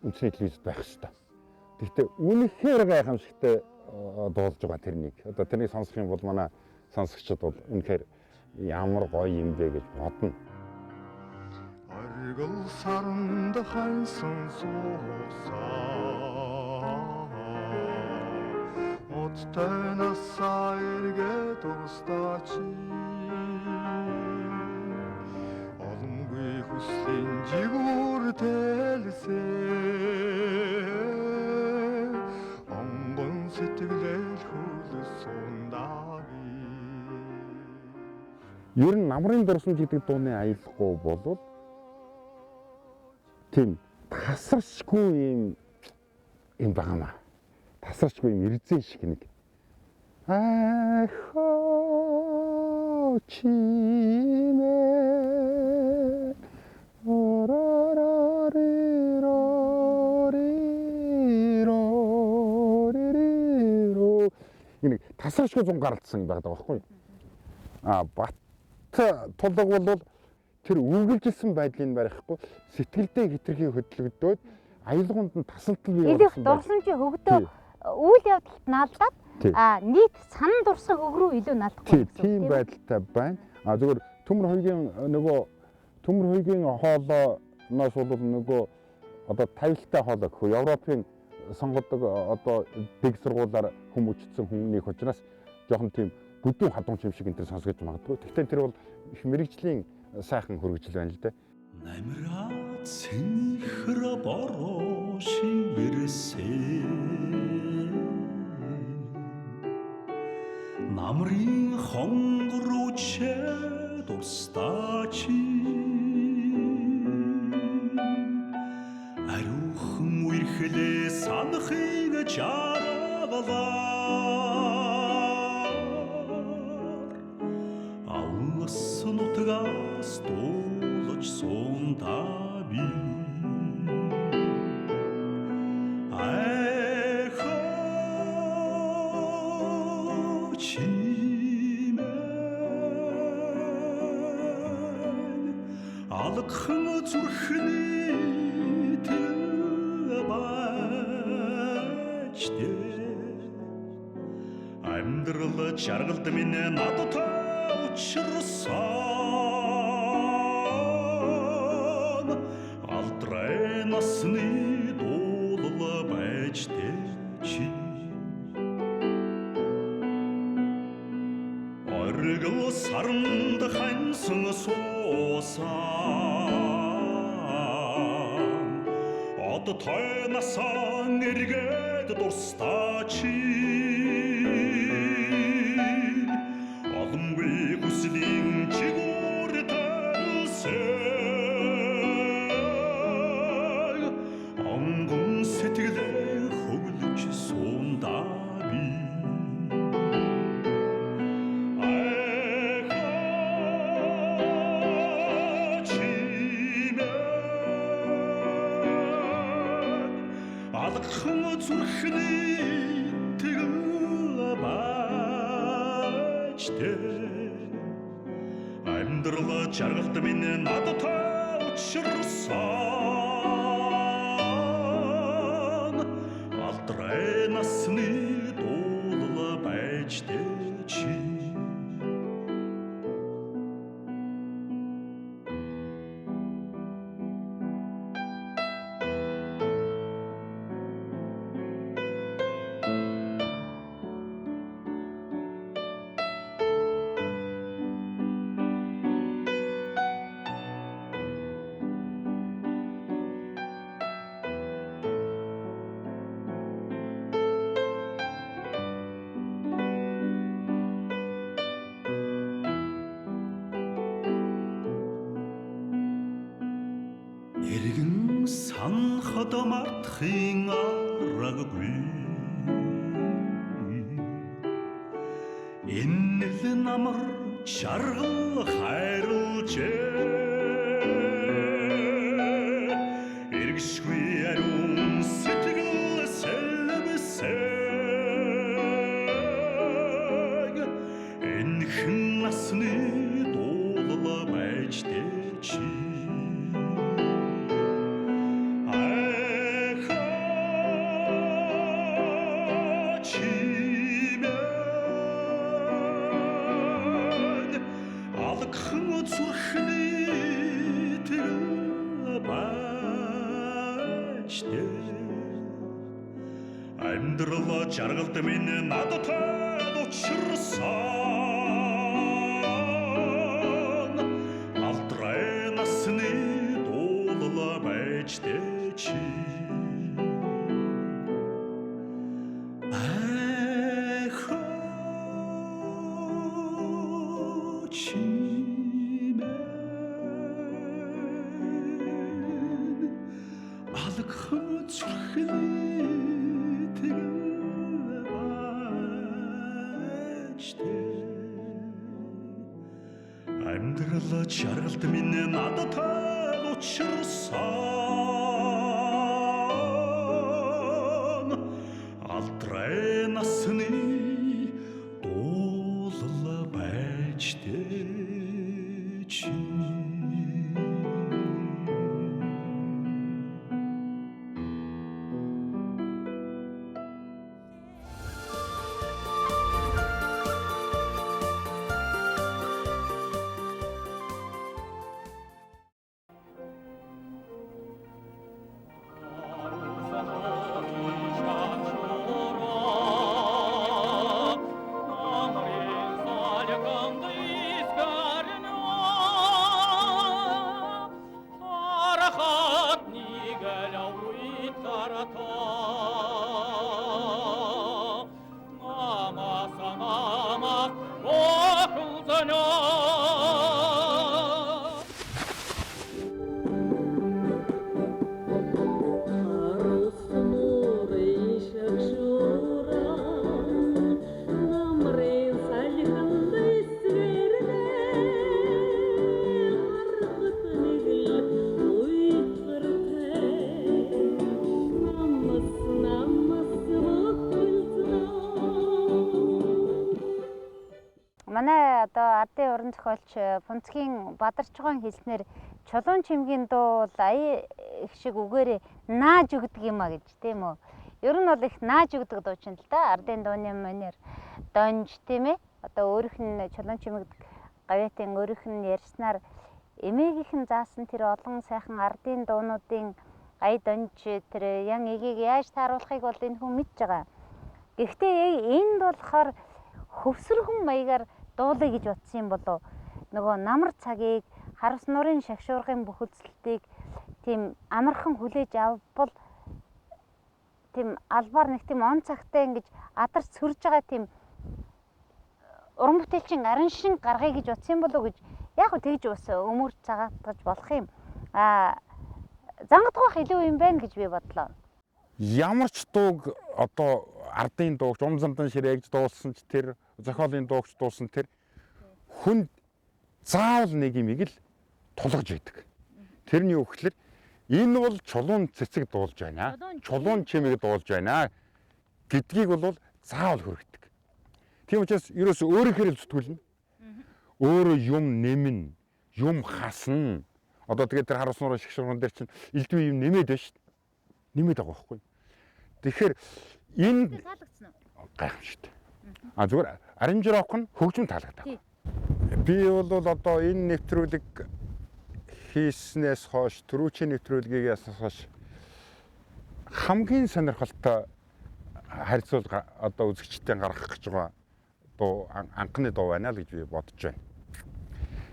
A: үндэсний телевизэд байх хэрэгтэй. Гэхдээ үнэхээр гайхамшигтай дуулж байгаа тэрнийг. Одоо тэрнийг сонсох юм бол манай сонсогчид бол үнэхээр ямар гоё юм бэ гэж бодно.
H: Аргал саранд хансан суусаа Оттой насаа эргээд урстаач Олонгүй хүслийн жигүүр тэлсээ Онгон сэтгэлэл хөлсөн даави
A: Ер нь намрын дурсамж гэдэг дууны аялалгүй болвол тийм тасарчгүй юм байгаамаа. Тасарчгүй юм ирзэн шиг нэг. Ахоо чимээ энэ тасарчгүй зун гаралцсан байдаг байхгүй юу? Бат тулаг бол тэр үргэлжилсэн байдлыг барихгүй сэтгэлдээ хитрхи хөдөлгдөөд аялгаунд нь тасалдал бий
B: Илэх дурсамжийн хөгдөө үйл явдалд наалдаад нийт санан дурсан хөг рүү илүү наалдахгүй гэсэн.
A: Тийм байдалтай байна. Зөвхөн төмөр хоёгийн хоолойноос бол нөгөө одоо тавилттай хоолой гэх үү Европын сонгодог одоо дэг сургуулаар хүмүүжсэн хүмүүнийг учраас жоохон тийм бүдүүн хадуун юм шиг энэ сонсгож магадгүй. Гэхдээ тэр бол их мэрэгжлийн сайхан хөргөжл байна л дээ.
C: Намраа цэнхэр бороо шивэрсээ Намрын хонгорууч дурстаачи Ариухан үерхлээ санахыг чаравалаа Алласан утгаас дуулж сундаби Айхоо чимээ алгхан зүрхний тэбачтэй амьдрал чаргалд минь надтай учирсан алдрай насны дуулал байжтэй чи оргил саранд хансан суусан одтой насаа эргээд дурстаачи Олонгүй хүслийн чигүүр тэлсээ алгхан зүрхний тэгэл баачтэй амьдрал жаргалт минь надтай учирсан алдрай насны дуулал байжтэй чи эргэн санахад мартахын аргагүй энэ л намар жаргал хайрлжээ эргэшгүй ариун сэтгэл сэлбэсэг энхэн насны дуулал байжтэй чи зүрхний тэгэл баачтэй амьдрал жаргалт минь надтай учирсан алдрай насны дуулал байжтэй чи алгхан зүрхний тэгэл баачтэй амьдрал жаргалт минь надтай учирсан алдрай насны дуулал байжтэй чи
B: Манай одоо ардын уран зохиолч Фунцгийн Бадарчгоон хэлснээр чулуун чимгийн дуу бол ая их шиг үгээрээ нааж өгдөг юм а гэж тийм үү. Ер нь бол их нааж өгдөг дуу чинь л да. Ардын дууны манер донж тийм ээ. Одоо өөрийнх нь чулуун чимэг гавьяатын өөрийнх нь ярьснаар эмээгийнхэн заасан тэр олон сайхан ардын дуунуудын ая донж тэр ян эгийг яаж тааруулахыг бол энэ хүн мэдж байгаа. Гэхдээ энд болохоор хөвсөргөн маягаар дуулъя гэж утсан юм болов. Нөгөө намар цагийг харавс нурын шагшуургын бүхэлдэлтийг тийм амархан хүлээж авбал тийм албаар нэг тийм он цагтай ингэж адарч сөрж байгаа тийм уран бүтээлчин арын шин гаргая гэж утсан болов гэж яг хөө тэгж бас өмөр цагаатгаж болох юм. Зангадгах илүү юм байна гэж би бодлоо.
A: Ямар ч дууг одоо ардын дуугч Умзамдан ширээгж дуулсан ч тэр зохиолын дуугч дуулсан тэр хүнд заавал нэг юмыг л тулгаж идэг. Тэрний үгээр Энэ бол чулуун цэцэг дуулж байна. Чулуун чимэг дуулж байна гэдгийг бол заавал хүргэдэг. Тийм учраас ерөөсөө өөрийнхөө л зүтгүүлнэ. Өөрөө юм нэмнэ, юм хасна. Одоо тэгээд тэр харуус нуурын шгшурган дээр чинь элдвээ юм нэмээд байна шүү дээ. Нэмээд байгаа байхгүй. Тэгэхээр энэ
B: Таалагдсан уу?
A: гайхамшигтай. Зүгээр аримжирок нь хөгжим таалагдав. Би бол одоо энэ нэвтрүүлэг хийснээс хойш түрүүчийн нэвтрүүлгийг яснаас хойш хамгийн сонирхолтой харьцуулга одоо үзэгчтэй гаргах гэж байгаа дуу анхны дуу байна л гэж би бодож байна.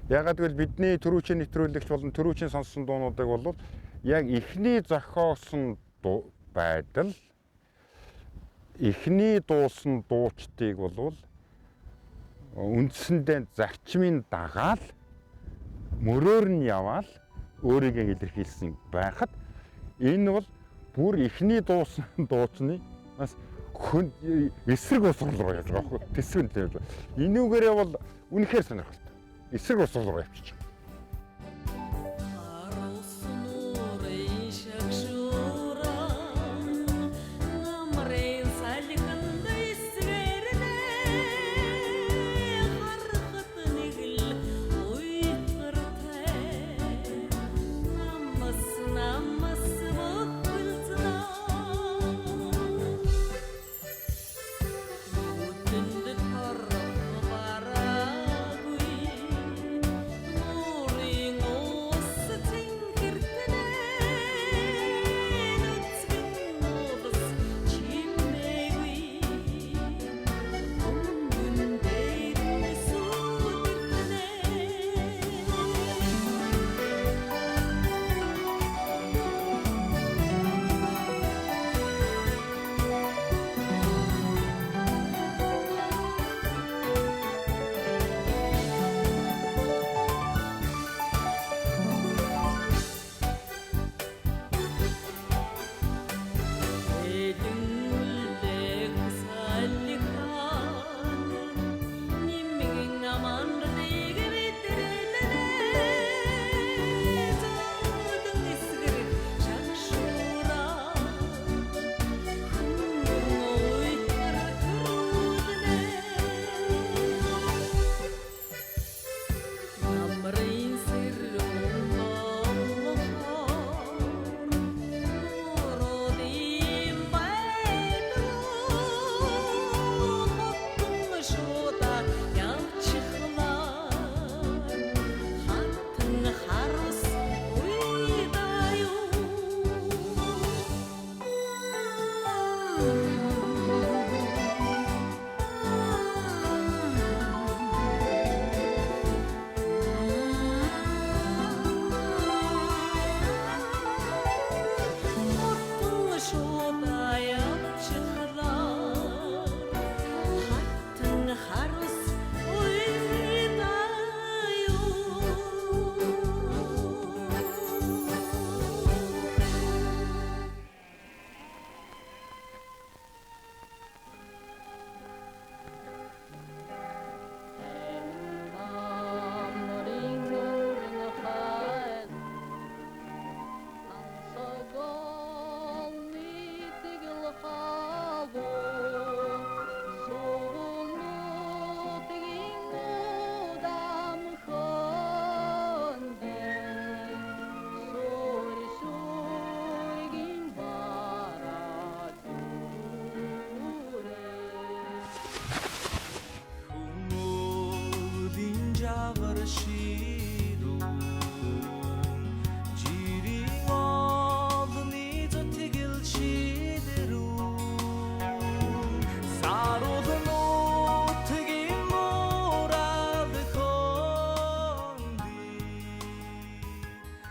A: Ягаад гэвэл бидний түрүүчийн нэвтрүүлэгч болон түрүүчийн сонссон дуунуудыг бол яг эхний зохиосон байдал эхний дуусан дуучдыг бол үндсэндээ зарчмын дагаал мөрөөр нь яваал өөрийгөө илэрхийлсэн байхад энэ бол бүр эхний дуусан дуучны бас эсрэг усрал руу явж байгаа байхгүй тэсвэн л явж байгаа. Энүүгээрээ бол үнэхээр сонирхолтой. Эсрэг усрал руу явчих.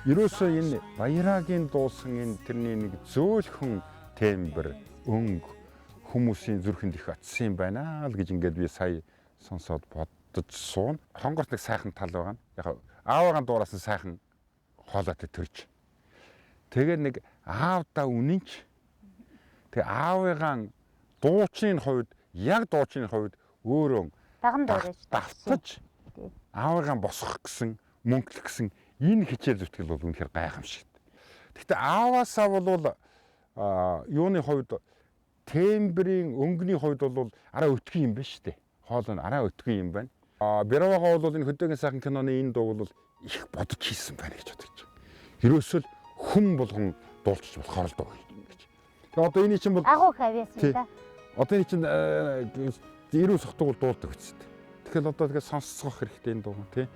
A: Ерөөсөө энэ баяраагийн дуусан энэ тэрний нэг зөөлхөн тембр, өнг хүмүүсийн зүрхэнд их очсон юм байна л гэж ингээд би сая сонсоод бодож суун. Хонгорт нэг сайхан тал байгаа. Яг аавыгаа дуураас нь сайхан хоолойтой төрж. Тэгээд нэг аавда үнэнч тэг аавыгаа дуучны хувьд яг дуучны хувьд өөрөө
B: Даган дөрөж
A: давтаж аавыгаа босгох гэсэн мөнгөлөх гэсэн энэ хичээл зүтгэл бол үнэхээр гайхамшигт. Гэхдээ ааваасаа бол юуны хувьд тембрийн өнгөний хувьд бол арай өтгөн юм байна шүү дээ. Хоол нь арай өтгөн юм байна. Бяравага бол энэ хөдөөгийн сайхан киноны энэ дуу бол их бодож хийсэн байна гэж бодож байна. Ерөөсөө л хүн болгон дуулчих болохоор л дуу гэж. Тэгээ одоо энэ чинь бол
B: агуу хавьяасан да.
A: Одоо энэ чинь ирүү сохтуул дуулдаг үст. Тэгэхээр одоо тэгээ сонсцох хэрэгтэй энэ дуу тий.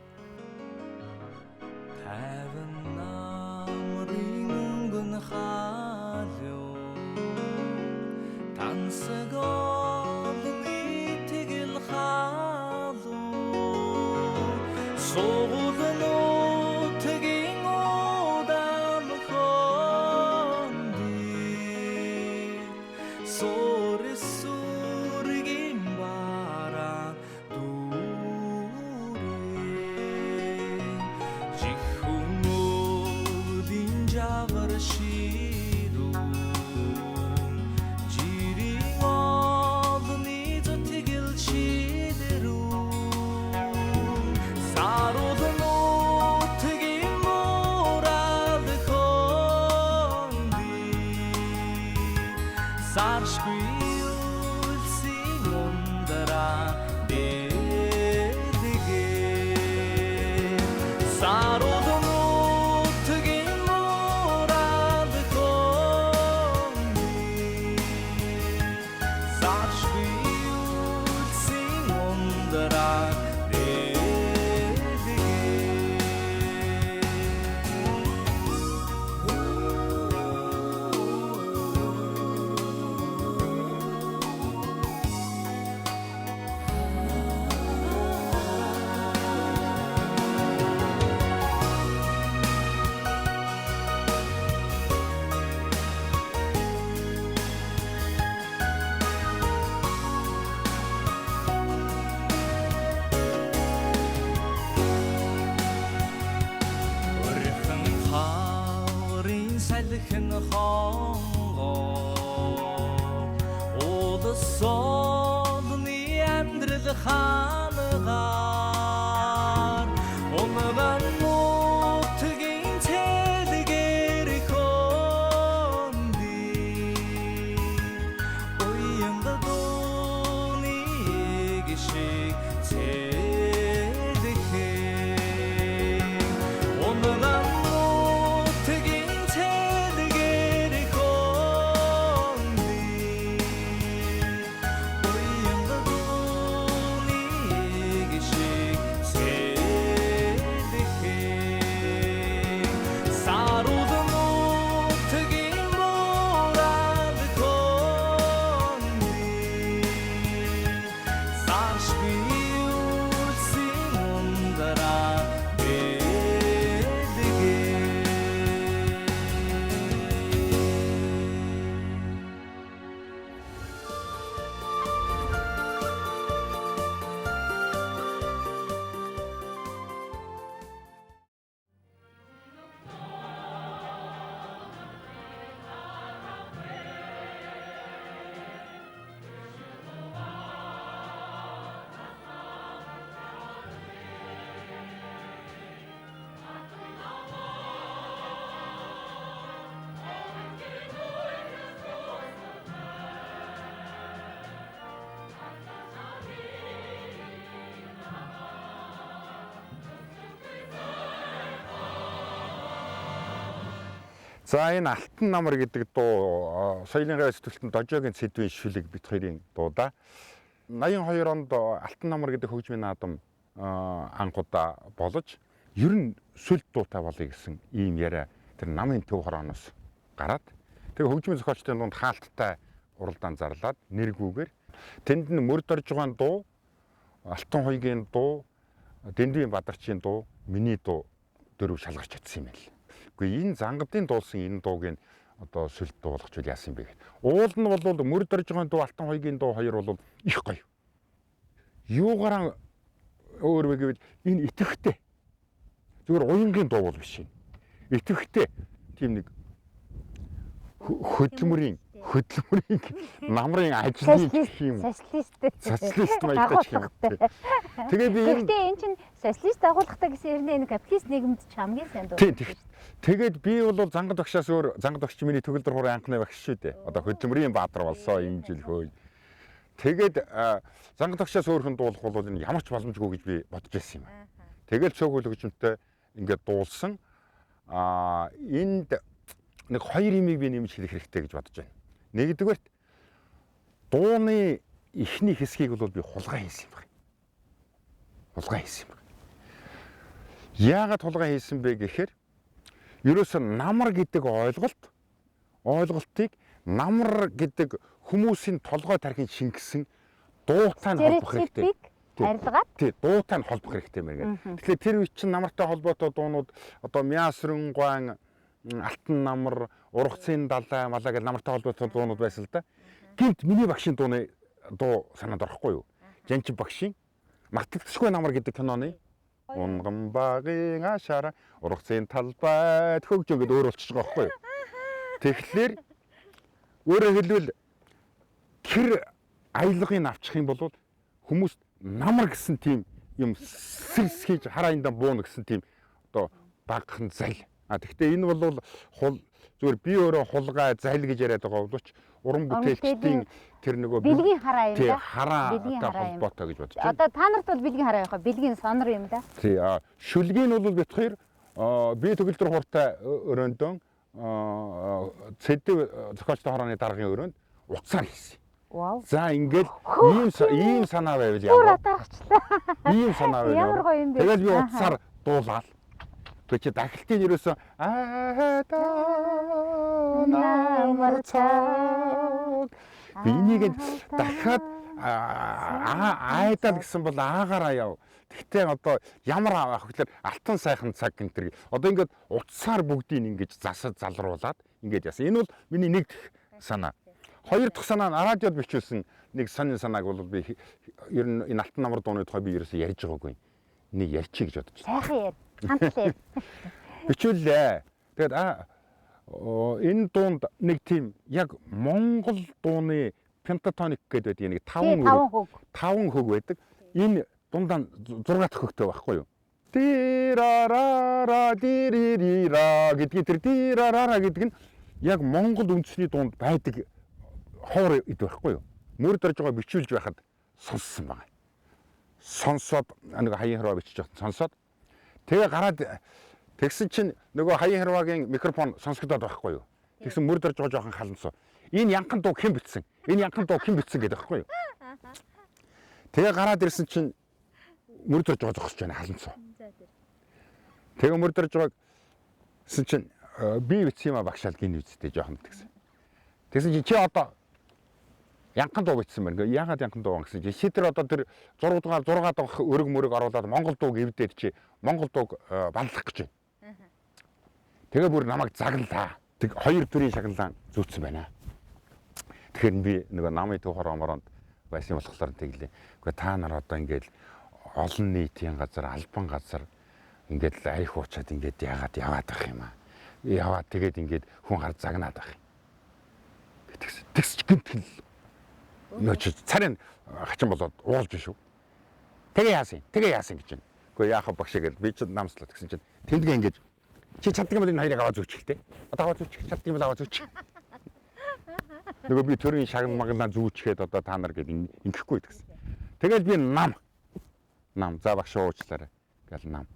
A: За энэ Алтан намар гэдэг дуу соёлын гавь сэтгүүлтэн Дожоогийн Цэдвийн шүлэг бит хоёрын дуу да. 82 онд Алтан намар гэдэг хөгжмийн наадам анхудаа болж ер нь сүлд дуутай болъё гэсэн ийм яриа тэр намын төв хорооноос гараад тэгээ хөгжмийн зохиолчдын дунд хаалттай уралдаан зарлаад нэргүүгээр тэнд нь мөрд орж байгаа дуу, Алтан хоёгийн дуу, Дэндвийн Бадарчийн дуу, миний дуу дөрөв шалгарч чадсан юм байл. Гэхдээ энэ Зангадын дуулсан энэ дууг нь одоо сүлд дуу болгочихвол яасан бэ гэхэд уул нь бол мөрд орж байгаа дуу, Алтан хоёгийн дуу хоёр бол их гоё. Юугаараа өөр вэ гэвэл энэ итгэвхтэй. Зүгээр уянгийн дуу бол биш юм. Итгэвхтэй тийм нэг хөдөлмөрийн намрын ажлын юм. Социалист маягтай юм. Тэгээ би
B: энэ чинь социалист агуулгатай гэсэн хэрнээ энэ капиталист нийгэмд ч хамгийн сайн дуу.
A: Тийм. Тэгээд би бол зангад багшаас өөр зангад багш миний төгөлдөр хурын анхны багш шүү дээ. Одоо хөдөлмөрийн баатар болсон энэ жил хөөе. Тэгээд зангад багшаас өөр хүн дуулах бол энэ ямар ч боломжгүй гэж би бодож байсан юм. Тэгэл цөөхөл хөгжмөнтэй ингээд дуулсан. Энд нэг хоёр юмыг би нэмж хэлэх хэрэгтэй гэж бодож байна. Нэгдүгээрт дууны эхний хэсгийг бол би хулгай хийсэн юм байна. Хулгай хийсэн юм байна. Яагаад хулгай хийсэн бэ гэхээр ерөөсөө намар гэдэг ойлголтыг намар гэдэг хүмүүсийн толгой тархин шингэсэн дуутай нь холбох хэрэгтэй.
B: Арилгаад
A: тий, дуутай нь холбох хэрэгтэй мэрэг. Тэгэхээр тэр үе чинь намартай холбоотой дуунууд одоо Мясрангуан, Алтан намар, Ургацын далай, малаа гэх намартай холбоотой дуунууд байсан л да. Гинт миний багшийн дууны дуу санаанд орохгүй юу? Жанчин багшийн Мартагдчихгүй намар гэдэг киноны Унган багын ашаараа ургацын талбайд хөгж ингээд өөр болчих жоох байхгүй юу? Тэгэхээр өөрөөр хэлбэл тэр аялгыг авчих юм бол хүмүүс намар гэсэн тийм юм сэрс хийж хараандаа бууна гэсэн тийм одоо багхан зал. Тэгэхдээ энэ бол зүгээр би өөрөө хулгай зал гэж яриад байгаа боловч уран бүтээлчдийн тэр нөгөө
B: бэлгийн хараа юм да.
A: Хараатай холбоотой гэж бодож байна.
B: Одоо та нарт бол бэлгийн хараа явах. Бэлгийн сонор юм да.
A: Тий, шүлгийн бол бит хоёр би төгөлдөр хуртай өрөөндөө цэдэв зохиолчтой хорооны даргын өрөөнд уцаар хийсэн.
B: Вау.
A: За ингээд ийм санаа байвал
B: Бүр
A: ямар.
B: атаарчлаа.
A: Ийм санаа байвал
B: Ямар гоё юм бэ?
A: тэгэл би уцаар дуулаад чи дахилтын ерөөсөө намар цаад бинийг дахиад айдал гэсэн бол аагаараа яв. Тэгтээ одоо ямар авах гэхээр алтан сайхан цаг гэнтэр. Одоо ингээд утсаар бүгдийг ингэж засаж залруулад ингэж яасан. Энэ бол миний нэг санаа. Хоёр дахь санаа нь радиод бичүүлсэн нэг сонин санааг бол би ер нь энэ алтан намар дууны тухай би ерөөсөө ярьж байгаагүй. Нэг ярьчих гэж бодож байна.
B: Сайхан яар. Хамтлаа.
A: Бичүүллээ. Тэгээд энэ дуунд нэг тийм яг Монгол дууны пентатоник гэдэг нэг 5 хөг байдаг. Энэ дундаа 6 дахь хөгтэй байхгүй юу? Тирарара диририра гэдгийг тэр тирарара гэдэг нь яг Монгол үндэсний дунд байдаг хоор ид байхгүй юу? Мөр дөрж байгаа бичүүлж байхад сонссон байна. Сонсоод нэг хаян храа бичиж байгаа сонсоод тэгээ гараад тэгсэн чинь нөгөө хаян храагийн микрофон сонсогдоод байхгүй юу? Тэгсэн мөр дөрж байгаа жоохон халансуу. Энэ янхан дуу хэн бичсэн? Энэ янхан дуу хэн бичсэн гэдэг байхгүй юу? Тэгээ гараад ирсэн чинь мөр дөрж байгаа зогсож байна халансуу. Тэгээ мөр дөрж байгаагсэн чинь би бичсэн юм а багшаал гин үсттэй жоохон тэгсэн. Тэгсэн чинь чи одоо янхан дуу бичсэн байна. Яагаад янхан дуу гэсэн чи тэр одоо тэр 6 дахь өрөг мөрөг оруулаад Монгол дууг эвдээд чи Монгол дууг банлах гэж байна. Тэгээ бүр намайг загналаа. Тэг хоёр төрлийн шагналаа зүүцсэн байна. Тэгэхээр би нөгөө намын төв хорооморонд байсан болохоор тэглээ. Гэхдээ та нар одоо ингээд олон нийтийн газар, албан газар ингээд арих уучаад ингээд яагаад яваад байх юм аа. Яваад тэгээд ингээд хүн гар загнаад байх юм. Тэгс гинтгэл нөч царин хачин болоод уулж шүү. Тэгээ яасан гэж байна. Гэхдээ яахаа багш гээд би ч намслаад гэсэн чинь тэмдэгэ ингээд чи чаддаг юм бол энэ хоёрыг аваад зүүчихтэй. Одоо аваад зүүчих чаддаг юм бол аваад зүүчих. Нөгөө би төрийн шагналаа зүүчгээд одоо та нар гээд ингэхгүй гэсэн. Тэгэл би нам за багш уучлаарай гэл нам.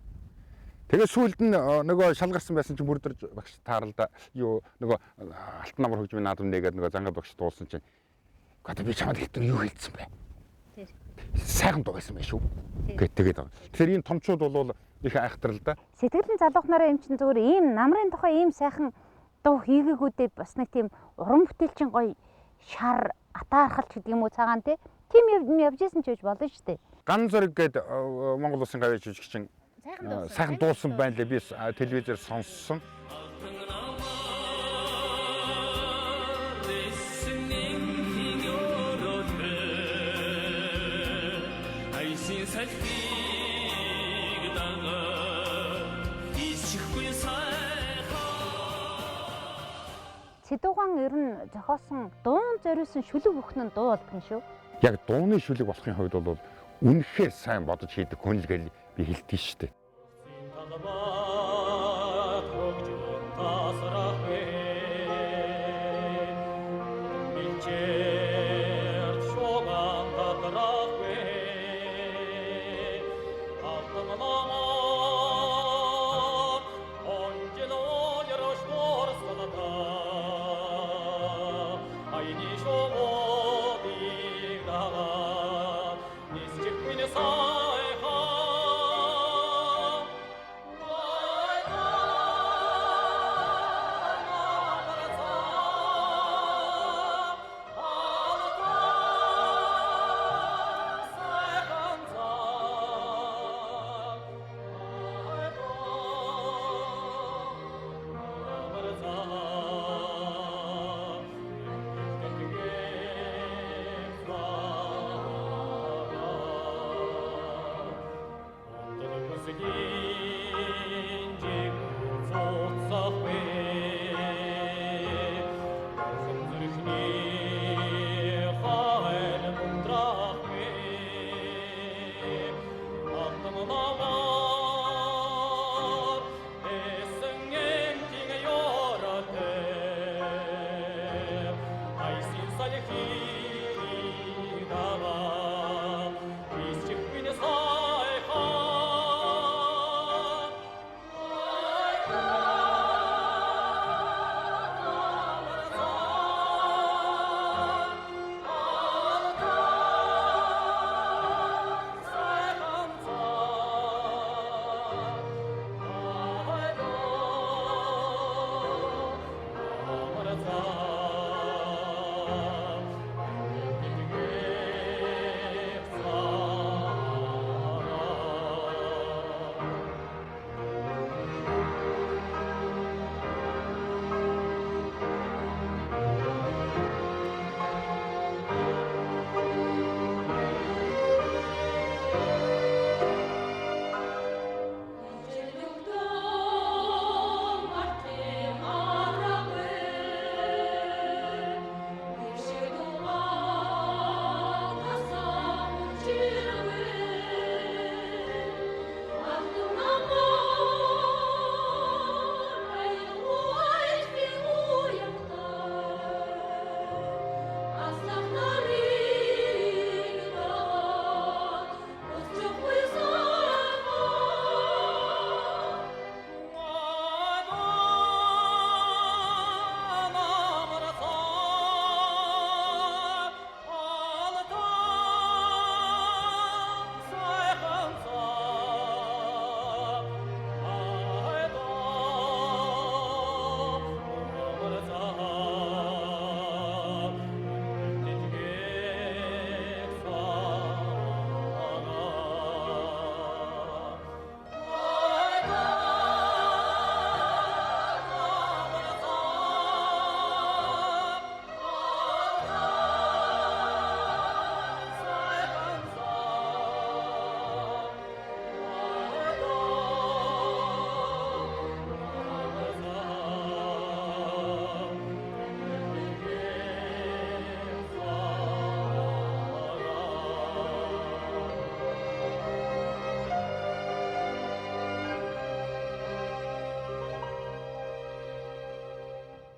A: Тэгээ сүүлд нь нөгөө шалгарсан байсан чинь бүрдэрж багш тааралда юу нөгөө алтан намар хөгжмийн наадам нэгээд нөгөө зангад багш дуулсан чинь гоо би чамд ихтер юу хэлсэн бэ? Сайхан дуу байсан байх шүү. Тэгээд тэгэхээр энэ томчууд бол их айхтар л да.
B: Сэтгэлийн залуухнаараа юм чинь зүгээр ийм намрын тухай ийм сайхан дуу хийгээгүүдээ бас нэг тийм уран бүтээлчин гоё шар атаархалч гэдэг юм уу цагаан те. Тим юм явж исэн ч гэж болно шүү дээ.
A: Ган зөрөг гээд Монгол Улсын гавьяа жүжигчин сайхан дуулсан байна лээ би телевизээр сонссон.
B: Сэдвган ер нь зохиосон дуун зориулсан шүлэг бүхэн нь дуу болдгоо шүү.
A: Яг дууны шүлэг болохын хувьд бол үнэхээр сайн бодож хийдэг хүн л гэж би хэлдэг шүү дээ.
F: 밀제르 쇼간다 드라괴 아름다워 언제나 여러 시도르스다 아이니 쇼모디가가 니스직빈의 사이하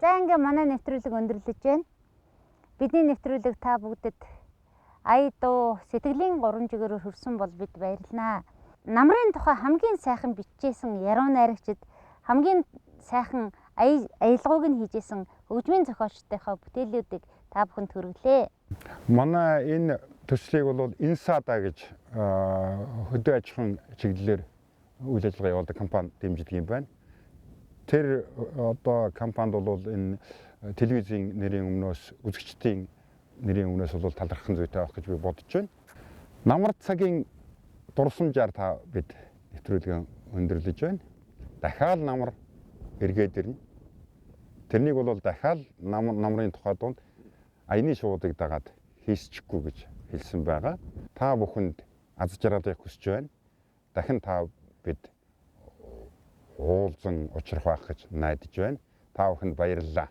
B: За ингээ манай нэвтрүүлэг өндөрлөж байна. Бидний нэвтрүүлэг та бүгдэд ая дуу сэтгэлийн гурван жигээрөөр хүрсэн бол бид баярлнаа. Намрын тухай хамгийн сайхан бичижсэн яруу найрагчид хамгийн сайхан аялгауг нь хийжсэн хөгжмийн зохиолчдынхаа бүтээлүүдийг та бүхэнд хүргэлээ.
A: Манай энэ төслийг бол Инсада гэж хөдөө аж ахуйн чиглэлээр үйл ажиллагаа явуулдаг компани дэмждэг юм байна. Тэр одоо компанид бол энэ телевизийн нэрийн өмнөөс үзэгчдийн нэрийн өмнөөс бол талархах зүйтэй авах гэж би бодож байна. Намар цагийн дурсамжаар та бид нэвтрүүлгээ өндөрлөж байна. Дахиад намар эргээд ирнэ. Тэрнийг бол дахиад намрын тухай донд аяны шуудыг дагаад хийсчихгүй гэж хэлсэн байгаа. Та бүхэнд аз жаргалыг хүсэж байна. Дахин та бид уулзан учрах байх гэж найдаж байна. Та бүхэнд баярлалаа.